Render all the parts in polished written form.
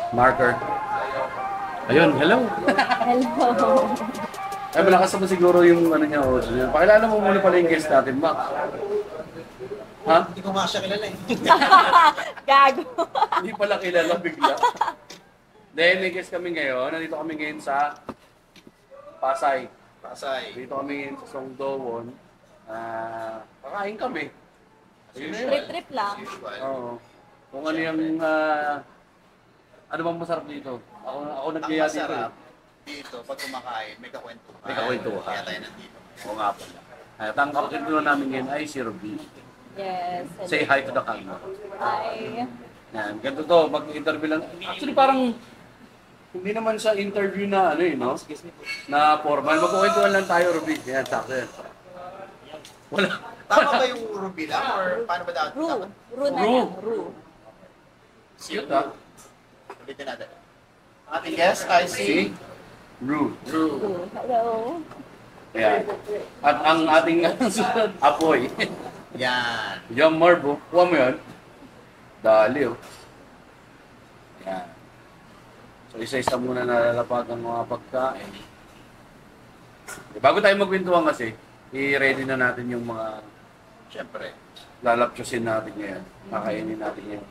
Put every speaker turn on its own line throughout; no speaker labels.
Marker. Ayun, hello.
Hello.
Ay, malakas naman siguro yung ano niya. Pakilala mo muna pala yung guest natin, Mac. Ha?
Hindi ko nga siya kilala eh.
Gago.
Hindi pala kilala bigla. Dahil may guest kami ngayon. Nandito kami ngayon sa Pasay.
Pasay.
Dito kami ngayon sa Songdoon. Kakain kami.
Trip-trip lang.
Oo. Kung ano yung ano bang masarap dito? Ako
Ang
nag-iya dito.
masarap dito, pag kumakain, may kakwentuhan.
May kakwentuhan.
Kaya tayo nandito.
Oo nga pala. At ang kakwentuhan namin ngayon ay si Ruby.
Yes.
Say hi to the camera.
Hi.
Yan, ganito to, mag-interview lang. Actually parang hindi naman sa interview na ano no? Na formal. Magkukwentuhan lang tayo, Ruby. Yan, sakto yan. Wala.
Tama ba yung Ruby lang or paano ba dapat?
Ru na
Ru.
lang. Ru.
Cute ha?
Ulitin natin. Ating guest ay si
Si Ru.
Ru.
Hello.
Ayan. At ang ating susunod, Apoy.
Yan.
Yung Marbo. Kuha mo yun. Dali oh. Ayan. So isa-isa muna nalalapag ang mga pagkain. Bago tayo magkwentuhan kasi, i-ready na natin yung mga
Siyempre.
lalapchusin natin ngayon. Kakainin natin yung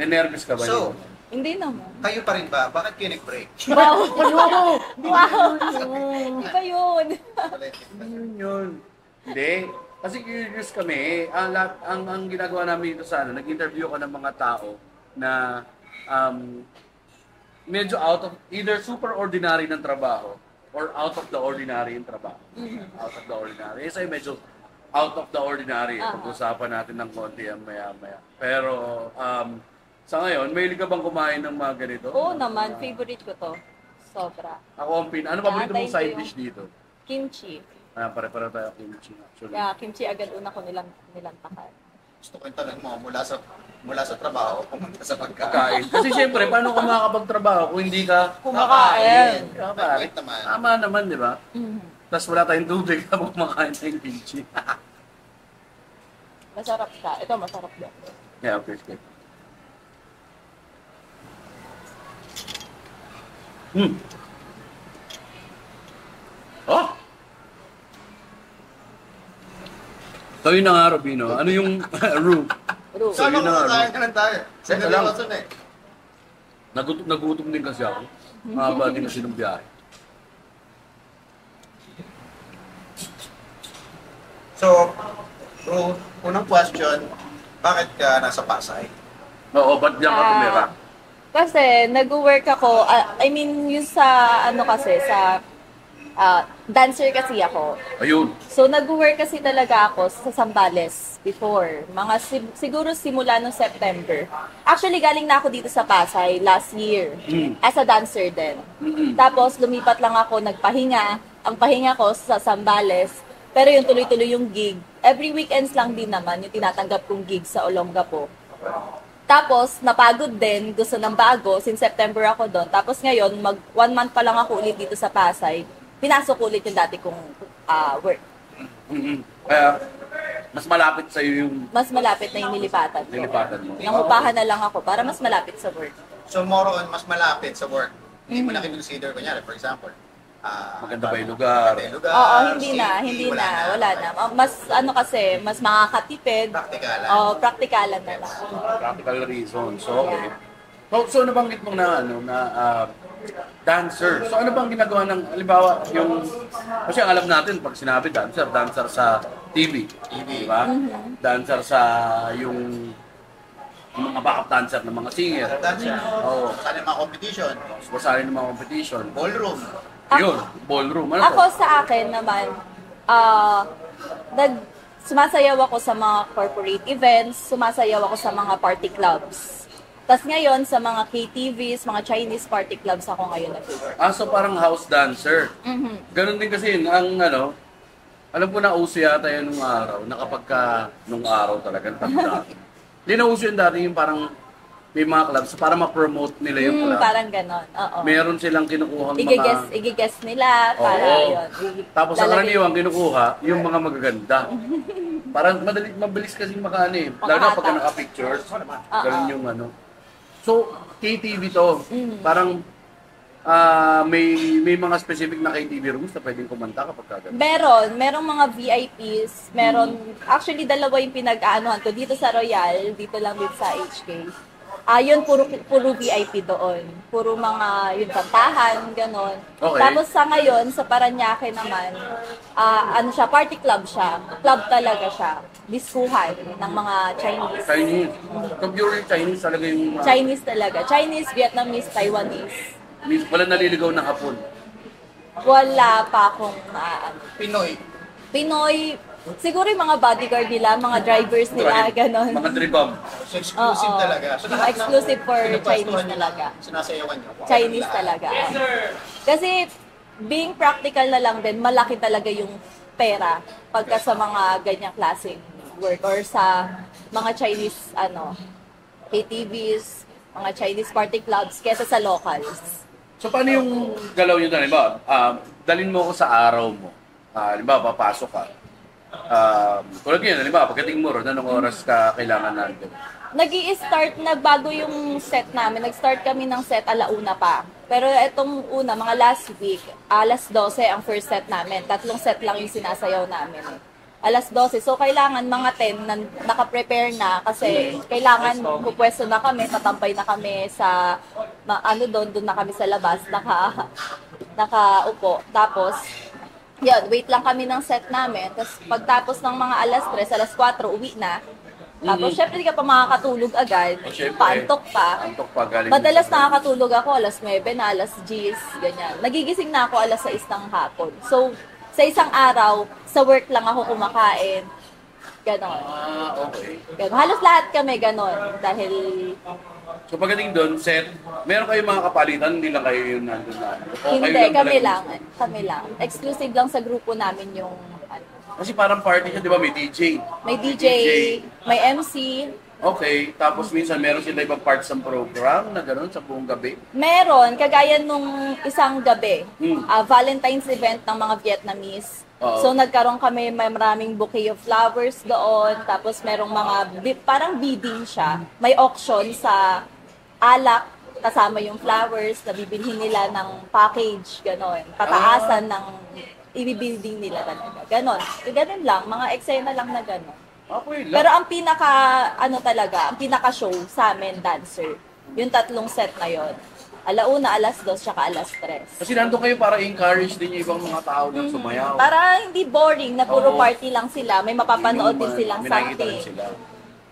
nervous ka ba?
So,
Hindi naman.
kayo pa rin ba? Bakit kayo nag-break?
Wow. Wow. Iba yun.
Yun. Hindi. Kasi curious kami. Ang ginagawa namin dito sa nag-interview ko ng mga tao na medyo out of, either super ordinary ng trabaho or out of the ordinary yung trabaho. Out of the ordinary. Isa medyo out of the ordinary. Pag-usapan natin ng konti ang maya-maya. Pero, sa ngayon, mahilig ka bang kumain ng mga ganito?
Oo naman. Favorite ko to. Sobra.
Ako, ano paborito mong
thank
side
you.
dish dito?
Kimchi.
Pare-pare tayo kimchi. Actually.
Kaya kimchi agad una ko nilantakan.
Gusto ko yung tanong mo, mula sa trabaho, pumunta sa pagkain.
Kain. Kasi siyempre, paano ka makakapagtrabaho kung hindi ka
Kumakain.
Kakain.
Wait naman.
Tama naman, di ba? Tapos wala tayong tubig habang kumakain tayong kimchi.
Masarap siya. Ito masarap din.
Yeah, okay, okay. Oh! So yun na nga, Robino. Ano yung Ru?
Ru.
So,
Sama
yun na nga,
kumakain ka lang tayo.
Teka lang.
Seryoso na eh.
Nagutom din kasi ako. Mahaba din kasi ng biyahe.
So, Ru, unang question, bakit ka nasa Pasay?
Oo, ba't diyan ka tumira?
Kasi nag-work ako, I mean yung sa ano kasi, sa dancer kasi ako.
Ayun.
So nag-work kasi talaga ako sa Zambales before. Mga siguro simula noong September. Actually galing na ako dito sa Pasay last year as a dancer din. Tapos lumipat lang ako, nagpahinga. Ang pahinga ko sa Zambales. Pero yung tuloy-tuloy yung gig. Every weekends lang din naman yung tinatanggap kong gig sa Olongapo. Tapos, napagod din, gusto ng bago, since September ako doon. Tapos ngayon, 1 month pa lang ako ulit dito sa Pasay. Pinasok ulit yung dati kong work.
Kaya, mas malapit sa'yo yung
Mas malapit na yung nilipatan ko.
nilipatan mo.
Nangupahan na lang ako para mas malapit sa work.
So, more on, mas malapit sa work. Hindi mo na kinonsider, kunyari, for example,
Maganda ba yung lugar?
maganda yung lugar,
Oo, hindi
safety,
na, wala na. Mas ano kasi, mas makakatipid.
Praktikalan.
Oo, praktikalan na lang.
Practical reasons. So, okay. So nabanggit mo na, dancer. So, ano bang ginagawa ng, halimbawa, yung, kasi ang alam natin, pag sinabi dancer, dancer sa TV. Di ba? Dancer sa, yung mga backup dancer ng mga singer.
Dancer.
Oo.
Saan yung mga competition?
Masali ng mga competition.
Ballroom.
Yun, ballroom. Ano
Ako
to?
sa akin naman, sumasayaw ako sa mga corporate events, sumasayaw ako sa mga party clubs. Tapos ngayon, sa mga KTVs, mga Chinese party clubs ako ngayon nag-work.
So parang house dancer. Ganon din kasi ang alam ko na uso yata yan nung araw, na kapag nung araw talagang tanda. Hindi na uso yun dati yung parang may mga clubs para ma-promote nila yung club.
Parang ganon, oo.
Meron silang kinukuhang
Igigess nila para yun.
Tapos ang karaniwang kinukuha, yung mga magaganda. Parang mabilis kasi makaano eh. Lalo na pagka naka-pictures, ganun yung So, KTV to. Parang may mga specific na KTV rooms na pwedeng kumanta kapag kagano.
Merong mga VIPs, actually dalawa yung pinag-aanuhan ko dito sa Royal, dito lang din sa HK. Yun, puro VIP doon. Puro mga, yun, kantahan, ganon.
Okay.
Tapos sa ngayon, sa Paranaque naman, party club siya. Club talaga siya. Diskuhan ng mga Chinese.
Chinese. So, pure Chinese talaga yung...
Chinese talaga. Chinese, Vietnamese, Taiwanese.
Wala naliligaw na hapon.
Wala pa akong Pinoy, siguro yung mga bodyguard nila, mga drivers nila, ganon.
Mga dribam.
So, exclusive talaga. So,
Exclusive for Chinese talaga.
Sinasayawan niyo.
Chinese talaga. Kasi being practical na lang din, malaki talaga yung pera pagka sa mga ganyang klaseng work or sa mga Chinese KTVs, mga Chinese party clubs kesa sa locals.
So paano yung galaw nyo doon? Dalhin mo ako sa araw mo. Papasok ka. Tulad yun, pagdating mo ron, anong oras ka kailangan nandun?
Nag-i-start na bago yung set namin. Nag-start kami ng set alauna pa. Pero itong una, mga last week, alas 12 ang first set namin. 3 set lang yung sinasayaw namin. Alas 12. So, kailangan mga 10 na naka-prepare na kasi kailangan pupwesto na kami, tatampay na kami sa, doon na kami sa labas, nakaupo. Tapos, yun, wait lang kami ng set namin. Tapos, pagtapos ng mga alas 3, alas 4, uwi na. Tapos, syempre, di ka pa makakatulog agad. Paantok pa.
Galing.
Madalas nakakatulog ako, alas 9 na, alas 10, ganyan. Nagigising na ako alas 6 ng hapon. So, sa isang araw, sa work lang ako kumakain. Ganon.
Okay.
Ganon. Halos lahat kami ganon. Dahil...
So pagdating doon, set, meron kayong mga kapalitan, hindi lang kayo yung nandun na.
Hindi, kami lang. Exclusive lang sa grupo namin yung...
Kasi parang party siya, di ba? May DJ.
May DJ, may MC.
Okay, tapos minsan meron sila ibang parts ng program na gano'n sa buong gabi.
Meron, kagaya nung isang gabi, Valentine's event ng mga Vietnamese. So nagkaroon kami, may maraming bouquet of flowers doon, tapos merong mga, parang bidding siya. May auction sa alak, kasama yung flowers, na bibilhin nila ng package, gano'n. Pataasan ng ibibuilding nila talaga. Ganon. Ganon lang, mga eksena lang na ganon.
Okay lang.
Pero ang pinaka-show sa amin, dancer, yung 3 set na yon. Alauna, alas 2, tsaka alas 3.
Kasi nandun kayo para encourage din yung ibang mga tao na sumayaw.
Para hindi boring na puro party lang sila. May mapapanood din silang something.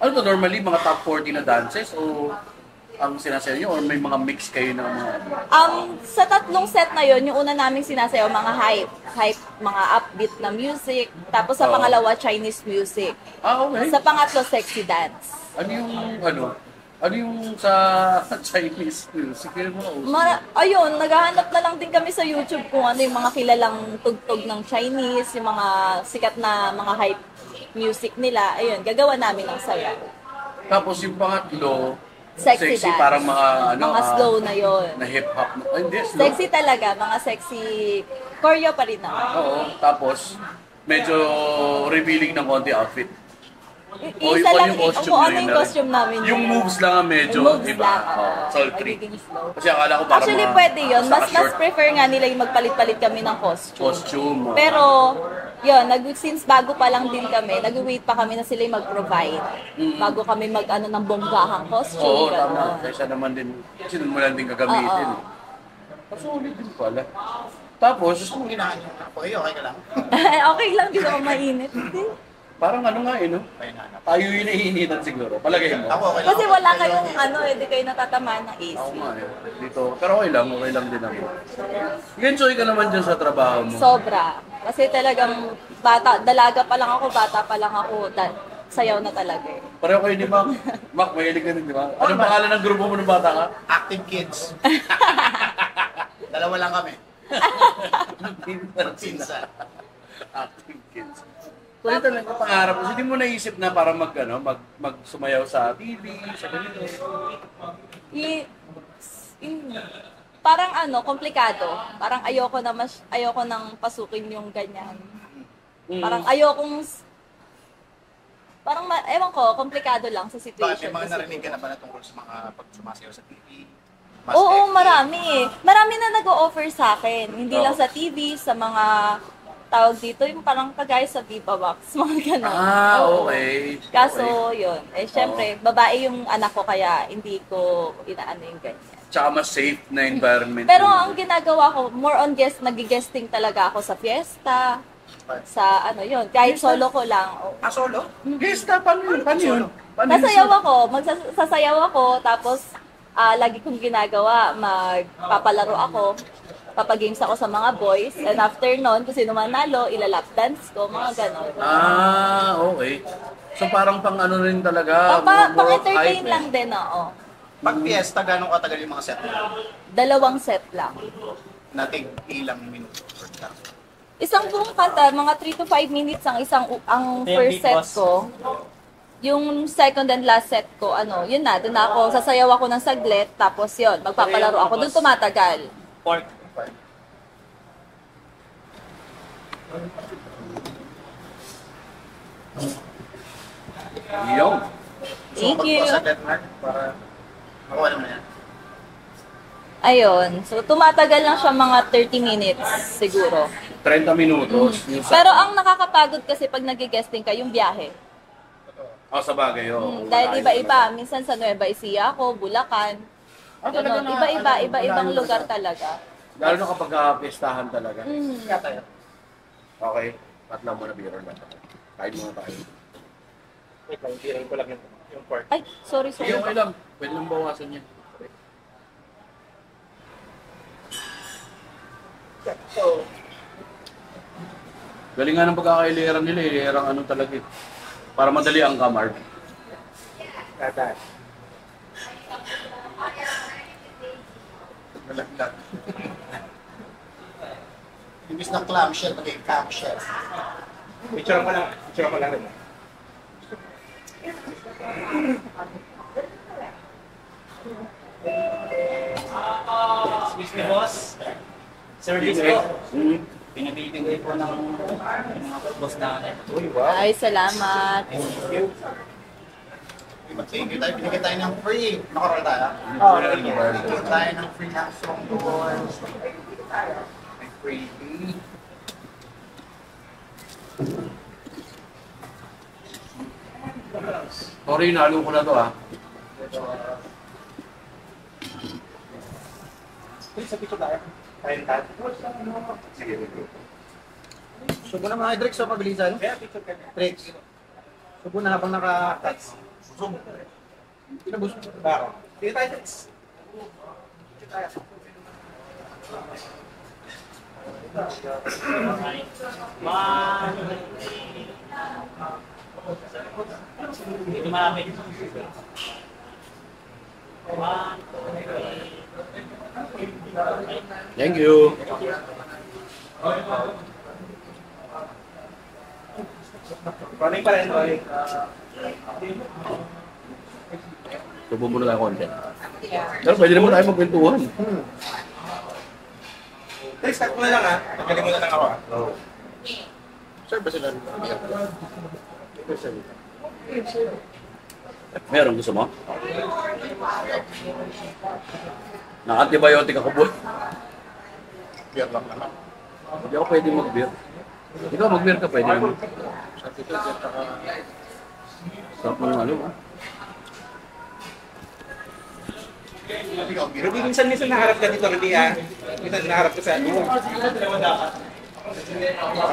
Ano to, normally mga top 40 na dances o ang sinasayaw nyo or may mga mix kayo ng mga...
Sa 3 set na yon, yung una naming sinasayaw, mga hype, mga upbeat na music. Tapos sa pangalawa, Chinese music.
Okay.
Sa pangatlo, sexy dance.
Ano yung sa Chinese music?
Ayun, naghahanap na lang din kami sa YouTube kung ano yung mga kilalang tugtog ng Chinese, yung mga sikat na mga hype music nila. Ayun, gagawa namin ng sayaw.
Tapos yung pangatlo,
sexy dance.
Parang mga
slow na yon.
Na hip-hop. Hindi, slow.
Sexy talaga, mga sexy choreo pa rin naman.
Oo, tapos medyo revealing ng konti outfit.
Isa lang, yung costume namin.
Yung moves lang ang medyo iba. Sultry. Kasi akala ko parang
actually, pwede yun. Mas prefer nga nila yung magpalit-palit kami ng costume. Pero, yun, since bago pa lang din kami, nag-wait pa kami na sila yung mag-provide. Bago kami ng bonggahang costume.
Oo, tama. Kaysa naman din, sinunmulan din gagamitin. Kaso ulit din pala. Tapos,
gusto mong hinahanap ako, okay ka lang?
Okay lang, di ako mainit.
Parang no? Tayo yung nahiinitan siguro. Palagay mo.
Ako, okay lang.
Kasi wala kayong di kayo natatamaan ng AC.
Ako nga dito. Pero okay lang din ako. Enjoy ka naman dyan sa trabaho mo.
Sobra. Kasi talagang dalaga pa lang ako, bata pa lang ako, sayaw na talaga eh.
Pareho kayo ni Mac. Mac, mahilig ka din, di ba? Anong pangalan ng grupo mo ng bata ka?
Active kids. Dalawa lang kami. Pinsan.
Active kids. So ito lang ang pangarap mo. Hindi mo naisip na para magsumayaw sa TV, sa ganito?
Parang komplikado. Parang ayoko nang pasukin yung ganyan. Parang ewan ko, komplikado lang sa
Bakit
situation.
may mga narinig ka na ba na tungkol sa mga pagsumasayaw sa TV?
Oo, marami. Marami na nag-o-offer sa akin. Hindi lang sa TV, sa mga tawag dito, yung parang kagaya sa Viva Box, mga gano'n. Oo.
Okay.
Kaso, yun. Syempre, babae yung anak ko, kaya hindi ko inaano yung ganyan.
Tsaka mas safe na environment.
Pero ang ginagawa ko, more on nag-guesting talaga ako sa fiesta, sa yun, kahit solo ko lang.
Solo?
Gesta, paano yun? Paano yun?
Sasayaw ako, magsasayaw ako, tapos lagi kong ginagawa, magpapalaro ako, papagames ako sa mga boys, and after nun, kung sino manalo, ilalap dance ko, mga ganon.
Okay. So parang pang rin talaga.
Pang-entertain lang din, oo.
Pag fiesta, gano'ng katagal yung mga set mo?
2 set lang.
Nating ilang minuto per time?
Isang buong kanta, mga 3 to 5 minutes ang first set ko. Yung second and last set ko, yun na, doon ako, sasayaw ako ng saglit, tapos yun, magpapalaro ako, doon tumatagal.
Pork.
Yung.
Thank you.
Saglit na para makuha naman yan.
Ayun, so tumatagal lang siya mga 30 minutes siguro.
30 minutos.
Pero ang nakakapagod kasi pag nag-guesting ka, yung biyahe.
Sa bagay,
Dahil iba-iba, minsan sa Nueva Ecija ako, Bulacan. Ganon. Iba-ibang lugar talaga.
Lalo na kapag pestahan talaga.
Yata yan.
Okay. Patla mo na biro lang. Kain muna tayo.
Wait lang, tirahin ko lang yung pork.
Ay, sorry.
Sige, okay lang. Pwede lang bawasan yan.
So,
Galing nga ng pagkakailiran nila. Ilirang talaga eh. Para madali ang kamar.
tata.
Nalaglag. Imbis na clamshell, magiging camshell.
Picture ko lang rin. Excuse me, boss. Service po. Pinabibigay po ng mga boss namin.
Ay, salamat.
Thank you tayo. Binigyan tayo ng free. Nakaroll tayo. Binigyan tayo ng free hamstrong doon. May freebie.
Sorry, nalo ko na to
Please, sa picture tayo. Kain tayo.
Sige.
Subo na mga Drix, pabilisan.
Kaya picture ka.
Drix. Subo na habang naka-cuts. Subo. Pinabus.
Bako. Sige tayo, Drix. Dito marami.
Thank you.
Running pa rin, Roy.
Subo muna tayo konti. Pero pwede naman tayo magkwentuhan.
Trix, cut mo na lang ha. Pagkaling mo na lang ako ha.
Sir, ba sila?
Meron gusto mo? Naka-antibiotic ako, boy.
Beer lang naman.
Hindi ako pwede mag-beer. Ikaw mag-beer ka, pwede naman.
Sa tito, beer ka.
Sarap mo ng
Rudy, minsan naharap ka dito, Rudy ha. Minsan naharap ka sa ano.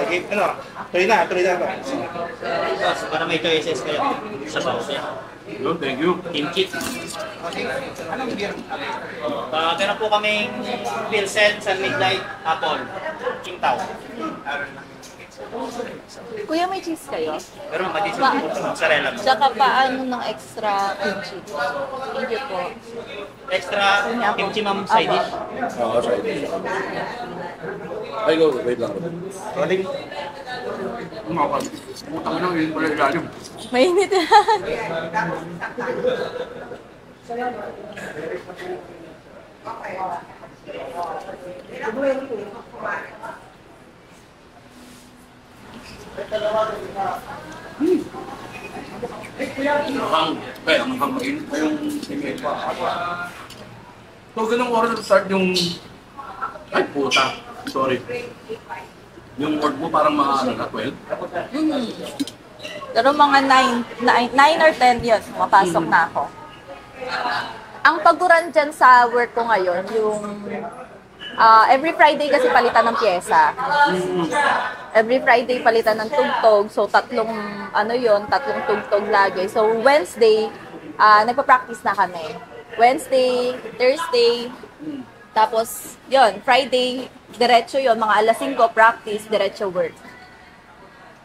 Okay, tuloy na ba?
Boss, para may choices kayo sa pause.
No, thank you.
Kimchi.
Anong beer?
Meron po kaming Pilsen, San Midnight, Apple, Qingtao.
Kuya, may cheese kayo?
Pero mati sa mozzarella.
Tsaka paano ng extra kimchi? Thank you po.
Extra kimchi ma'am side dish.
Oo, sorry. Ay, go. Wait lang.
Rolling.
Umakan. Utang na yun pala ilalim.
Mainit yan.
Ang mainit pa yung email pa. So, ganung oras na start yung... Ay, puta. Sorry. Yung word mo parang mga ano na, 12?
Pero mga 9 or 10 yun, mapasok na ako. Ang pagkuran dyan sa work ko ngayon, yung every Friday kasi palitan ng pyesa. Every Friday palitan ng tugtog. So, tatlong tugtog lagi. So, Wednesday, nagpa-practice na kami. Wednesday, Thursday, tapos, yon Friday, diretso yon mga alas 5, practice, diretso work.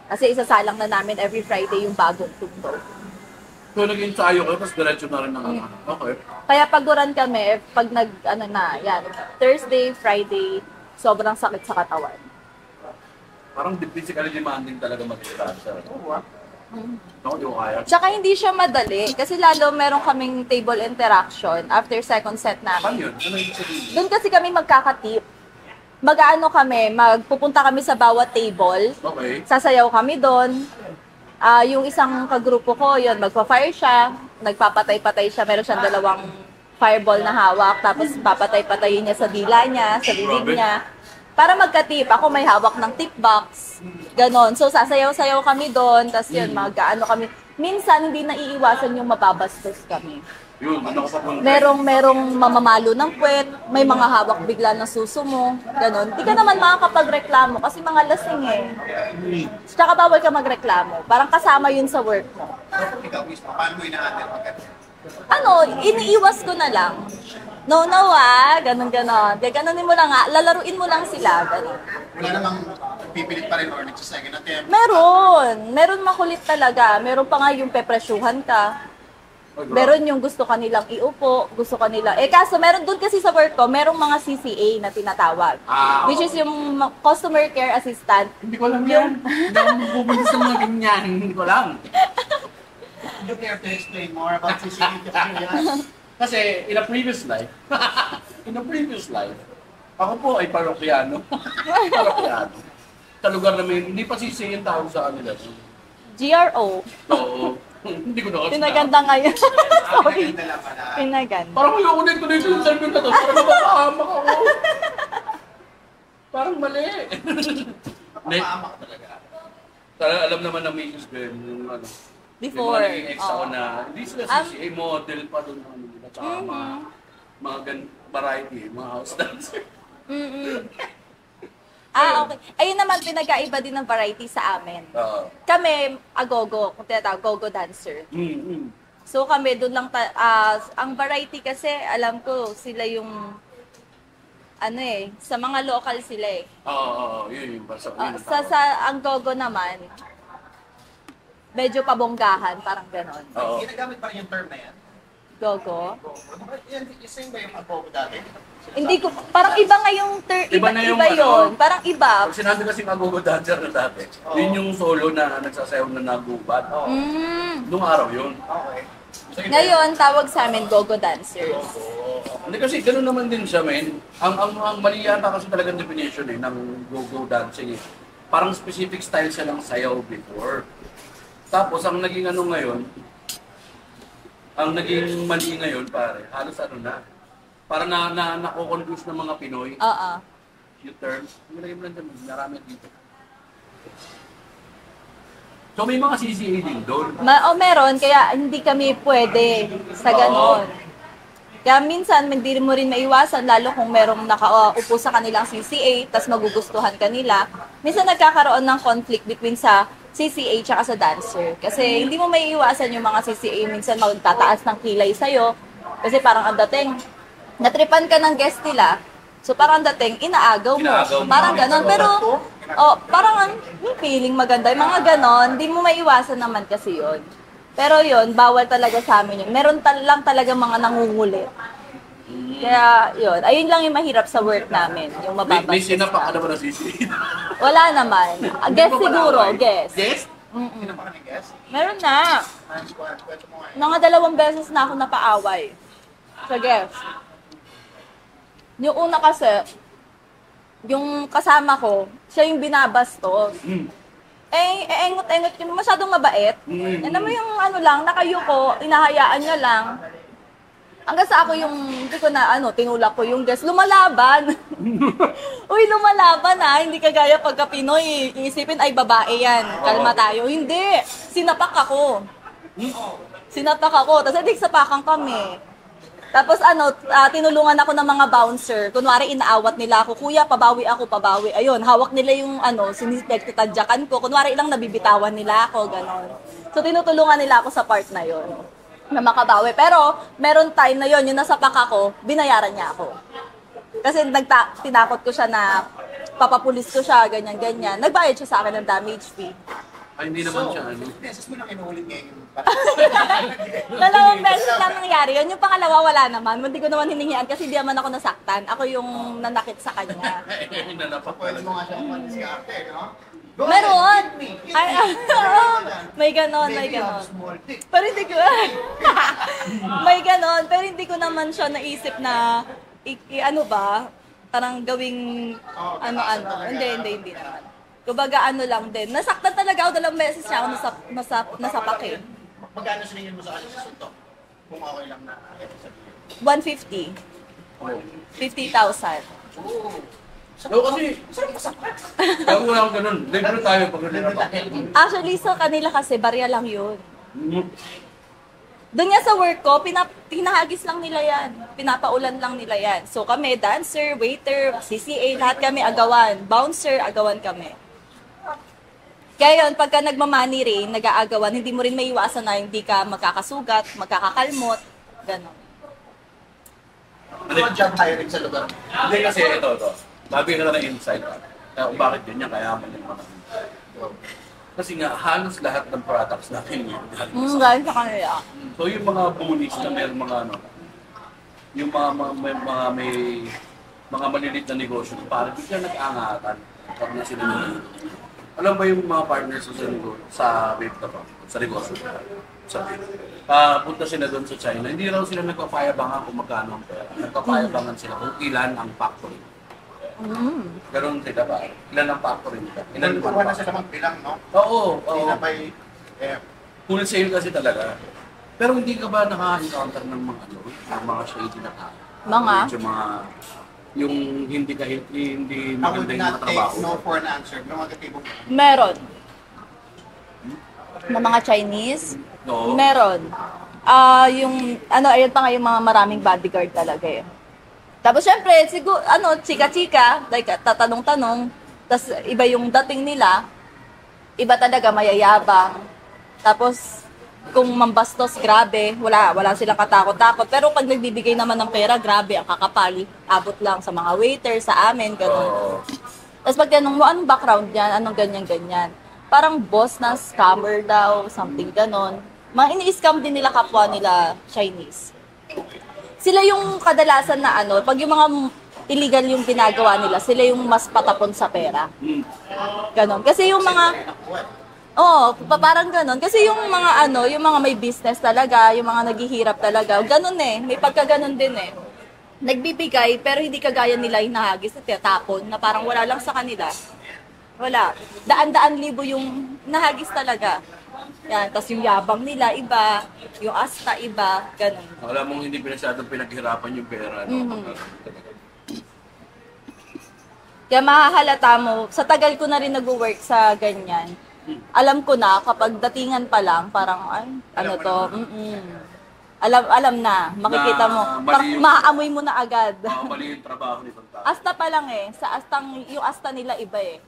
Kasi isasalang na namin every Friday yung bagong tugtog.
So, nag-ensayo kayo, tapos diretso na rin ng ano. Okay.
Kaya pag-uran kami, pag Thursday, Friday, sobrang sakit sa katawan.
Parang physically demanding talaga mag-dancer. Ako, di ko kaya.
Tsaka hindi siya madali, kasi lalo meron kaming table interaction after second set
Paano
namin.
yun? Ano yung sabihin?
Doon kasi kami magkakatip. Mag-ano kami, magpupunta kami sa bawat table,
Okay.
sasayaw kami doon. Yung isang kagrupo ko, yun, magpa-fire siya, nagpapatay-patay siya, meron siyang dalawang fireball na hawak, tapos papatay-patayin niya sa dila niya, sa bibig
Grabe.
niya. Para magka-tip, ako may hawak ng tip box, ganon. So, sasayaw-sayaw kami doon, tapos yun, mag-ano kami. Minsan, hindi naiiwasan yung mababastos kami.
Yun, ano ko pa kung...
Merong mamamalo ng puwet, may mga hawak bigla na suso mo, ganon. Di ka naman makakapagreklamo kasi mga lasing eh. Tsaka bawal ka magreklamo. Parang kasama yun sa work mo.
Ikaw mismo, paano mo ina-handle pag
Iniiwas ko na lang. No, ganon. Kaya ganonin mo lang nga, lalaruin mo lang sila, ganon.
Wala namang pipilit pa rin or nagsasecond attempt?
Meron makulit talaga. Meron pa nga yung pepresyuhan ka. Meron yung gusto kanilang iupo, gusto kanila. Kaso meron doon kasi sa work ko, merong mga CCA na tinatawag. Which is yung customer care assistant.
Hindi ko alam yan. Hindi ako magbubunod sa mga ganyan. Hindi ko alam.
Do you care to explain more about CCTV experience?
Kasi in a previous life, ako po ay parokyano. Parokyano. Sa lugar namin, hindi pa sisi yung tawag sa kanila.
GRO.
Oo. Hindi ko na kasi.
Pinaganda ngayon. Sorry.
Maganda lang pala.
Pinaganda.
Parang ayoko dito yung interview na to. Parang mapapahamak ako. Parang mali.
Mapapahamak ka talaga.
Alam naman ng Mrs. Ben, yung ano.
Before.
Yung mga naging ex ako
Oo.
na, hindi sila CCA, model pa doon. At saka mga variety, mga house dancer.
Okay. Ayun naman, pinagkaiba din ng variety sa amin.
Oo.
Kami, agogo, kung tinatawag, gogo dancer. So kami, doon lang, ang variety kasi, alam ko, sila yung, sa mga local sila eh.
Oo, yun yung basta.
Ang gogo naman, medyo pabonggahan, parang ganon.
Oo.
Ginagamit pa rin yung term na yan?
Gogo?
Yan, isa yung ba yung agogo dati?
Hindi ko, parang iba nga yung
Iba na yung
iba yun.
ano.
Parang iba.
Pag sinabi kasi agogo dancer na dati, yun yung solo na nagsasayaw na nagubad. Nung araw yun.
Okay. So,
Ngayon, tawag sa amin gogo dancers.
Hindi kasi gano'n naman din siya, men. Ang mali yata kasi talagang definition ng go-go dancing. Parang specific style siya ng sayaw before. Tapos, ang naging ano ngayon, ang naging mali ngayon, pare, halos ano na, parang nako-confuse ng mga Pinoy.
Oo.
Yung terms. Nilagay mo lang dyan, marami dito. So, may mga CCA din doon.
Meron, kaya hindi kami pwede sa ganon. Kaya minsan, hindi mo rin maiwasan, lalo kung merong nakaupo sa kanilang CCA, tas magugustuhan kanila. Minsan nagkakaroon ng conflict between sa CCA tsaka sa dancer. Kasi hindi mo maiiwasan yung mga CCA, minsan magtataas ng kilay sa'yo. Kasi parang ang dating, natripan ka ng guest nila, so parang dating, inaagaw mo.
Inaagaw mo.
Parang ganon. Pero parang yung feeling maganda. Yung mga ganon, di mo maiwasan naman kasi yun. Pero yun, bawal talaga sa amin yun. Meron lang talaga mga nangungulit. Kaya yun, ayun lang yung mahirap sa work namin. Yung mababastos.
May sinapak ka na ba na sisi?
Wala naman. Guess siguro, guess.
Guest? Sino pa ka ng guest?
Meron na.
Kwento mo nga.
Mga 2 beses na ako napaaway. Sa guess. Yung una kasi, yung kasama ko, siya yung binabastos. Engot-engot yun, masyadong mabait. Ano mo yung ano lang, nakayuko, inahayaan niya lang. Hanggang sa ako yung, hindi ko na, tinulak ko yung guest, lumalaban. Uy, lumalaban hindi kagaya pagka Pinoy, iisipin ay babae yan, kalma tayo. Hindi, sinapak ako. Tapos sapakan kami. Tapos tinulungan ako ng mga bouncer. Kunwari inaawat nila ako, kuya, pabawi ako, pabawi. Ayun, hawak nila yung sinitadyakan ko. Kunwari ilang nabibitawan nila ako, ganon. So tinutulungan nila ako sa part na yon na makabawi. Pero meron time na yon yung nasapak ako, binayaran niya ako. Kasi tinakot ko siya na papapulis ko siya, ganyan-ganyan. Nagbayad siya sa akin ng damage fee.
Ay, hindi naman siya,
Beses mo lang inuulit ngayon.
2 beses lang nangyari yun. Yung pangalawa, wala naman. Hindi ko naman hiningian kasi hindi naman ako nasaktan. Ako yung nanakit sa kanya.
Pwede mo nga siya mag-diskarte, no?
Meron! May ganon. Pero hindi ko, may ganon. Pero hindi ko naman siya naisip na, parang gawing, Hindi naman. Kumbaga lang din. Nasaktan talaga ako 2 beses siya ako nasapak eh.
Magkano siningin mo sa alis sa suntok? Kung okay lang na sabihin.
150. 50,000.
Kasi, kaya wala akong ganun. Libre tayo pag nilinapak.
Actually, sa kanila kasi, barya lang yun. Doon nga sa work ko, pinahagis lang nila yan. Pinapaulan lang nila yan. So kami, dancer, waiter, CCA, lahat kami agawan. Bouncer, agawan kami. Kaya yun, pagka nagmamoney rain, nag-aagawan, hindi mo rin maiwasan na hindi ka magkakasugat, magkakakalmot, gano'n.
Ano ang job hiring sa lugar?
Hindi kasi ito. Sabi ka na ng insight. Kung bakit ganyan, kaya man yung mga. Kasi nga, halos lahat ng products natin yun.
Galing sa kanila.
So yung mga bullies na may mga yung mga malilit na negosyo, parang bigla nag-aangatan pag na sila alam ba yung mga partners sa vape na ba? Sa negosyo? Sa vape. Punta sila doon sa China. Hindi raw sila nagpapayabangan kung magkano ang pera. Nagpapayabangan sila kung ilan ang factory. Ganun sila ba? Ilan ang factory nila? Ilan
Kuha na sila magbilang, no?
Oo.
Hindi na by...
Full sale kasi talaga. Pero hindi ka ba naka-encounter ng mga shady na tao? Medyo yung hindi
I would
maganda yung mga
not take
trabaho.
no for an answer. Mga katibong
Meron. Na mga Chinese?
No.
Meron. Ayun pa nga yung mga maraming bodyguard talaga eh. Tapos syempre, siguro, chika-chika, like tatanong-tanong, tapos iba yung dating nila, iba talaga mayayabang. Tapos, kung mambastos, grabe, wala silang katakot-takot. Pero pag nagbibigay naman ng pera, grabe, ang kakapal. Abot lang sa mga waiter, sa amin, gano'n. Tapos pag tanong mo, anong background yan? Anong ganyan-ganyan? Parang boss na scammer daw, something gano'n. Mga ini-scam din nila kapwa nila Chinese. Sila yung kadalasan na pag yung mga illegal yung ginagawa nila, sila yung mas patapon sa pera. Ganon. Kasi yung mga... parang ganon. Kasi yung mga yung mga may business talaga, yung mga naghihirap talaga, ganon eh. May pagkaganon din eh. Nagbibigay, pero hindi kagaya nila hinahagis at tinatapon, na parang wala lang sa kanila. Wala. Daan-daan libo yung nahagis talaga. Yan, tapos yung yabang nila, iba. Yung asta, iba. Ganon.
Alam mong hindi pinasyadong pinaghirapan yung pera.
Kaya mahahalata mo, sa tagal ko na rin nag-work sa ganyan, alam ko na kapag datingan pa lang, parang, alam na, makikita mo, maaamoy mo na agad.
Mali yung trabaho nitong tao.
Asta pa lang eh, yung asta nila iba eh.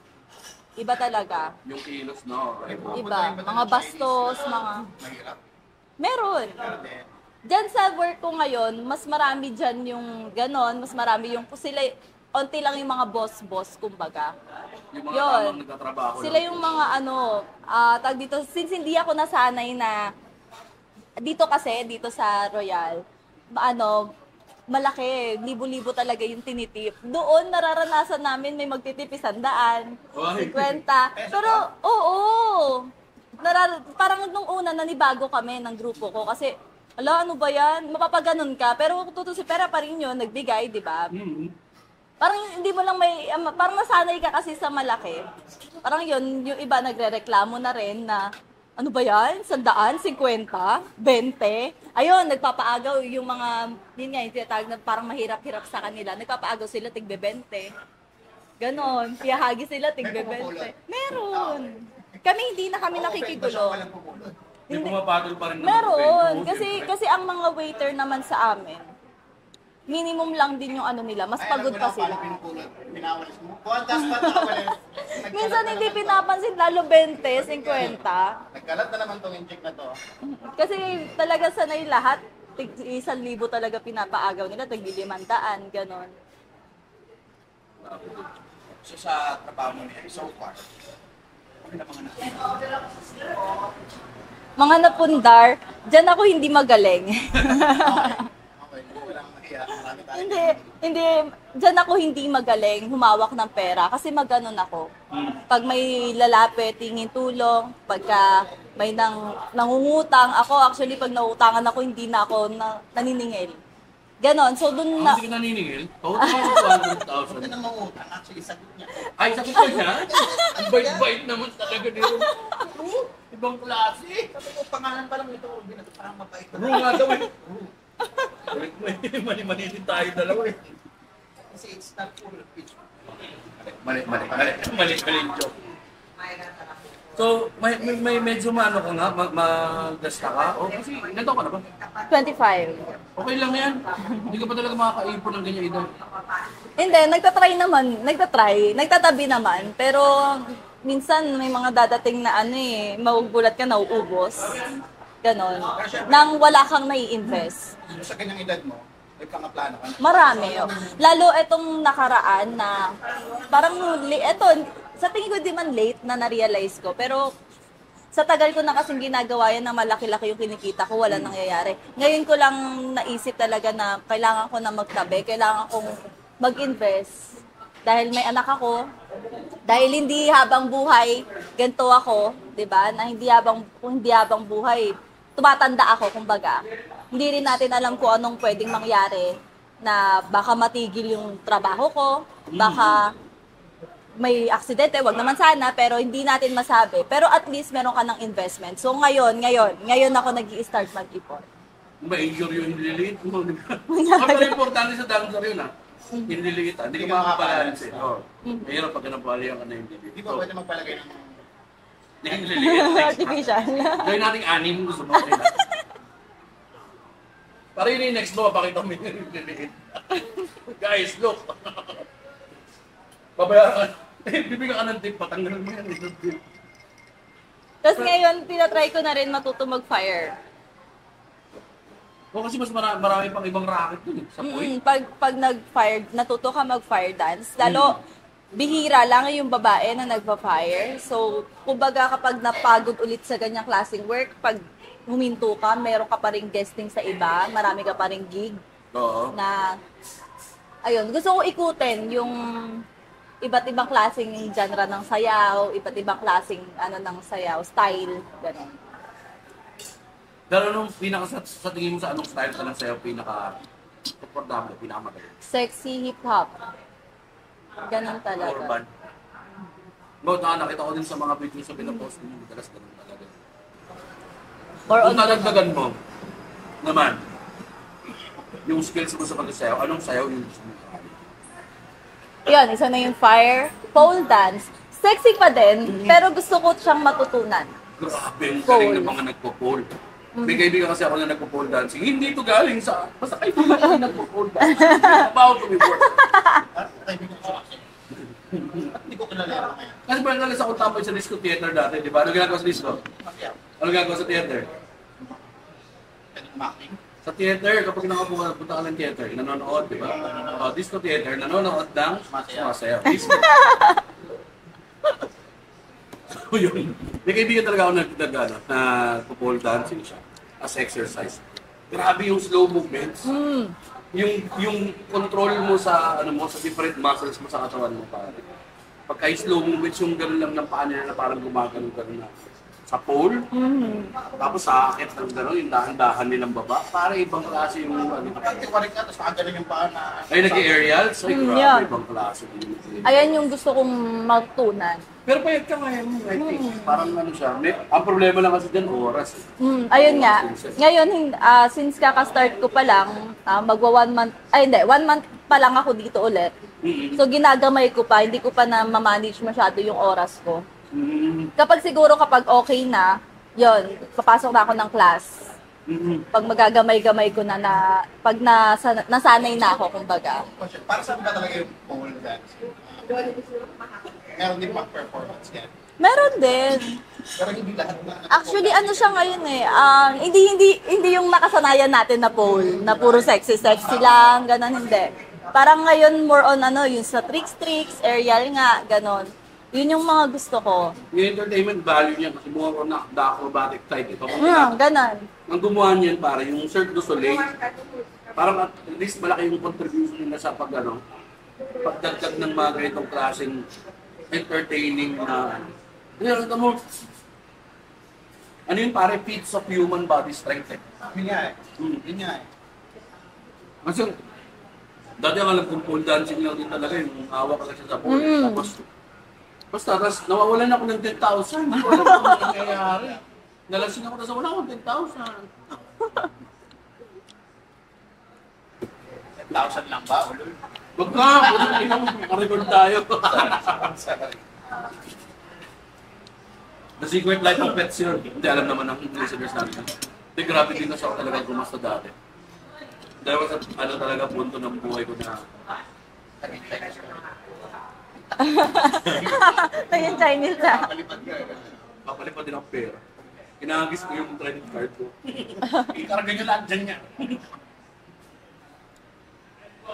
Iba talaga.
Yung kilos, no?
Iba, mga bastos, mga...
mahirap.
Meron. Diyan sa work ko ngayon, mas marami dyan yung ganon, mas marami yung sila, onti lang yung mga boss-boss, kumbaga.
Yung mga
Yun.
tamang nagtatrabaho.
Sila yung mga tag dito, since hindi ako nasanay na, dito kasi, dito sa Royal, malaki, libo-libo talaga yung tinitip. Doon, nararanasan namin may magtitip 100, 50. Pero, oo. Parang nung una, nanibago kami ng grupo ko kasi, ano ba yan? Mapapaganon ka. Pero tutusin, pera pa rin yun, nagbigay, di ba? Parang hindi mo lang parang nasanay ka kasi sa malaki. Parang yun, yung iba nagre-reklamo na rin na, ano ba yan? 100, 50, 20. Ayun, nagpapaagaw yung mga, yun nga, yung tinatawag na parang mahirap-hirap sa kanila. Nagpapaagaw sila, tigbe-20. Ganon, piyahagi sila, tigbe-20. Meron. Kami hindi na kami nakikigulo.
May pumapatol pa rin
Meron. Kasi ang mga waiter naman sa amin, minimum lang din yung ano nila, mas pagod pa sila.
Pinawalis mo. Kuwantas pa nawalis.
Minsan hindi pinapansin, lalo 20, 50.
Nagkalat na naman tong inject na to.
Kasi talaga sanay lahat, tig 1,000 talaga pinapaagaw nila, tig 500, ganon.
So sa trabaho mo niya, so far, ano na mga nakita?
Mga napundar, dyan ako hindi magaling.
Okay, walang mahiya. Marami tayo.
hindi, dyan ako hindi magaling humawak ng pera kasi maganon ako. Pag may lalapit, tingin tulong, pagka may nangungutang, ako actually pag nauutangan ako, hindi na ako naniningil. Ganon, so dun na...
Hindi ka naniningil? Oo, 200,000.
Huwag ka nang mangutang. Actually, sagot niya.
Ay, sabi ko niya? Ang bait-bait naman talaga nito. Ibang klase.
Sabi ko, pangalan pa lang ito. Parang mabait.
Bro nga daw eh. Mali-mali din tayo dalawa eh.
Kasi it's not full of pitch.
Mali yung joke. So, may medyo maano ka nga, magdasta ka? O, kasi, ganito ka na ba?
25.
Okay lang yan. Hindi ka pa talaga makakaipon ng ganyan edad.
Hindi, nagtatabi naman, pero minsan may mga dadating na magugulat ka, nauubos. Ganon. Nang wala kang nai-invest.
Sa ganyang edad mo, may pangaplano ka na.
Marami. Lalo etong nakaraan na parang sa tingin ko di man late na na-realize ko, pero sa tagal ko na kasing ginagawa yan na malaki-laki yung kinikita ko, wala nangyayari. Ngayon ko lang naisip talaga na kailangan ko na magtabi, kailangan kong mag-invest. Dahil may anak ako, dahil hindi habang buhay, ganito ako, di ba? Na hindi habang buhay, tumatanda ako, kumbaga. Hindi rin natin alam kung anong pwedeng mangyari na baka matigil yung trabaho ko, baka may aksidente, wag naman sana, pero hindi natin masabi. Pero at least meron ka ng investment. So ngayon ako nag-i-start mag-ipon.
Ma-injure yung nililiit mo. Pero importante sa dancer yun Yung nililiit hindi ka makabalance eh. Mahirap pag napalihan ka na yung nililiit.
Hindi ba pwede magpalagay ng...
Yung nililiit.
Artificial.
Gawin natin 6 gusto mo. Para yun yung next mo, pakita mo yung nililiit. Guys, look. Babayaran ka. Bibigyan ka ng tip, patanggalan mo yan.
Tapos ngayon, tinatry ko na rin matuto mag-fire.
O kasi mas marami pang ibang racket dun sa point.
Pag nag-fire, natuto ka mag-fire dance, lalo bihira lang yung babae na nagpa-fire. So, kumbaga kapag napagod ulit sa ganyang klaseng work, pag huminto ka, meron ka pa rin guesting sa iba, marami ka pa rin gig.
Oo.
Na, ayun, gusto ko ikutin yung iba't ibang klaseng genre ng sayaw, iba't ibang klaseng ng sayaw, style, gano'n.
Pero nung sa tingin mo sa anong style ka ng sayo, pinaka-comfortable, pinakamagaling?
Sexy hip-hop. Ganun talaga.
Urban. Nakita ko din sa mga videos sa pinapost mo, madalas ganun talaga. Kung nadagdagan mo naman, yung skills mo sa pag-sayaw, anong sayaw yung gusto mo?
Yun, isa na yung fire, pole dance. Sexy pa din, pero gusto ko siyang matutunan.
Grabe, ang galing ng mga nagpo-pole. May kaibigan kasi ako na nagpo-pole dancing. Hindi ito galing sa... Basta kaibigan ko na nagpo-pole dancing. About to be work.
Hindi ko kilala ngayon.
Kasi ba nalas ako tambay sa disco theater dati, di ba? Ano ginagawa sa disco? Ano ginagawa sa theater?
Acting?
Sa theater, kapag punta ka ng theater, nanonood, di ba? Disco theater, nanonood ng sumasayaw. Disco. So yun. May kaibigan talaga ako na pole dancing siya as exercise. Grabe yung slow movements. Yung control mo sa sa different muscles mo sa katawan mo, pare. Pagka slow movements yung gano'n lang ng paa nila na parang gumagano-gano na sa pole. Tapos sa akit ng gano'n, yung dahan-dahan nilang baba. Para ibang klase yung
Kapag tiwarik ka, tapos nakagaling yung paa na...
ay, nag-aerials? Ay, grabe,
yeah.
ibang klase.
Ayan yung gusto kong matutunan.
Pero payag ka kaya mo, I think. Parang siya. Ang problema lang kasi dyan, oras.
Ayun nga. Ngayon, since kaka-start ko pa lang, magwa 1 month, 1 month pa lang ako dito ulit. So, ginagamay ko pa, hindi ko pa na ma-manage masyado yung oras ko. Kapag okay na, yon papasok na ako ng class. Pag magagamay-gamay ko na, pag nasanay na ako, kumbaga.
Para saan ba talaga yung pole dance? Meron din performance yan.
Meron din.
Pero hindi lahat na...
Actually, ano siya ngayon hindi yung nakasanayan natin na pole, na puro sexy lang, ganon, hindi. Parang ngayon more on yung sa tricks, aerial nga, ganon. Yun yung mga gusto ko.
Yung entertainment value niya kasi more on the acrobatic side. Ito,
ganon.
ang gumawa niyan para yung Cirque du Soleil, parang at least malaki yung contribution nila sa pagdagdag ng mga ganitong klaseng entertaining na ano mo, ano yun pare, feats of human body strength eh.
Yun nga eh. Yun nga eh.
Kasi dati ang alam kong pole dancing lang din talaga yung hawak ka lang siya sa pole. Tapos nawawalan ako ng 10,000. Hindi ko alam kung ano nangyayari. Nalasing ako, tapos wala akong 10,000.
10,000 lang ba? Ulo?
Wag ka! Makarecord tayo. The Secret Life of Pets yun. Hindi alam naman ng listeners natin. Hindi, grabe din na siya talaga gumasta dati. Dahil sa talaga punto ng buhay ko na
Naging Chinese na.
papalipad din ang pera. Kinahagis ko yung credit card ko. Ikaragay nyo lahat dyan niya.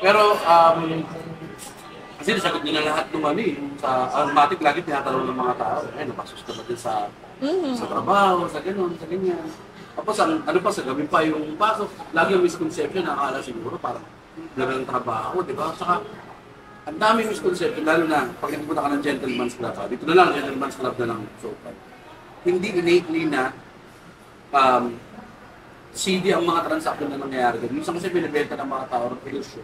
Pero, kasi nasagot nyo na lahat ng sa automatic lagi tinatanong ng mga tao. Ay, napasos ka ba din sa trabaho, sa gano'n, sa ganyan. Tapos, sa gabi pa yung pasok, lagi yung misconception na akala siguro parang lang trabaho, di ba? Saka, ang daming misconception, lalo na pag nagpunta ka ng gentleman's club, dito na lang, gentleman's club na lang. So, hindi innately na CD ang mga transaction na nangyayari doon. Minsan kasi binibenta ng mga tao ng illusion.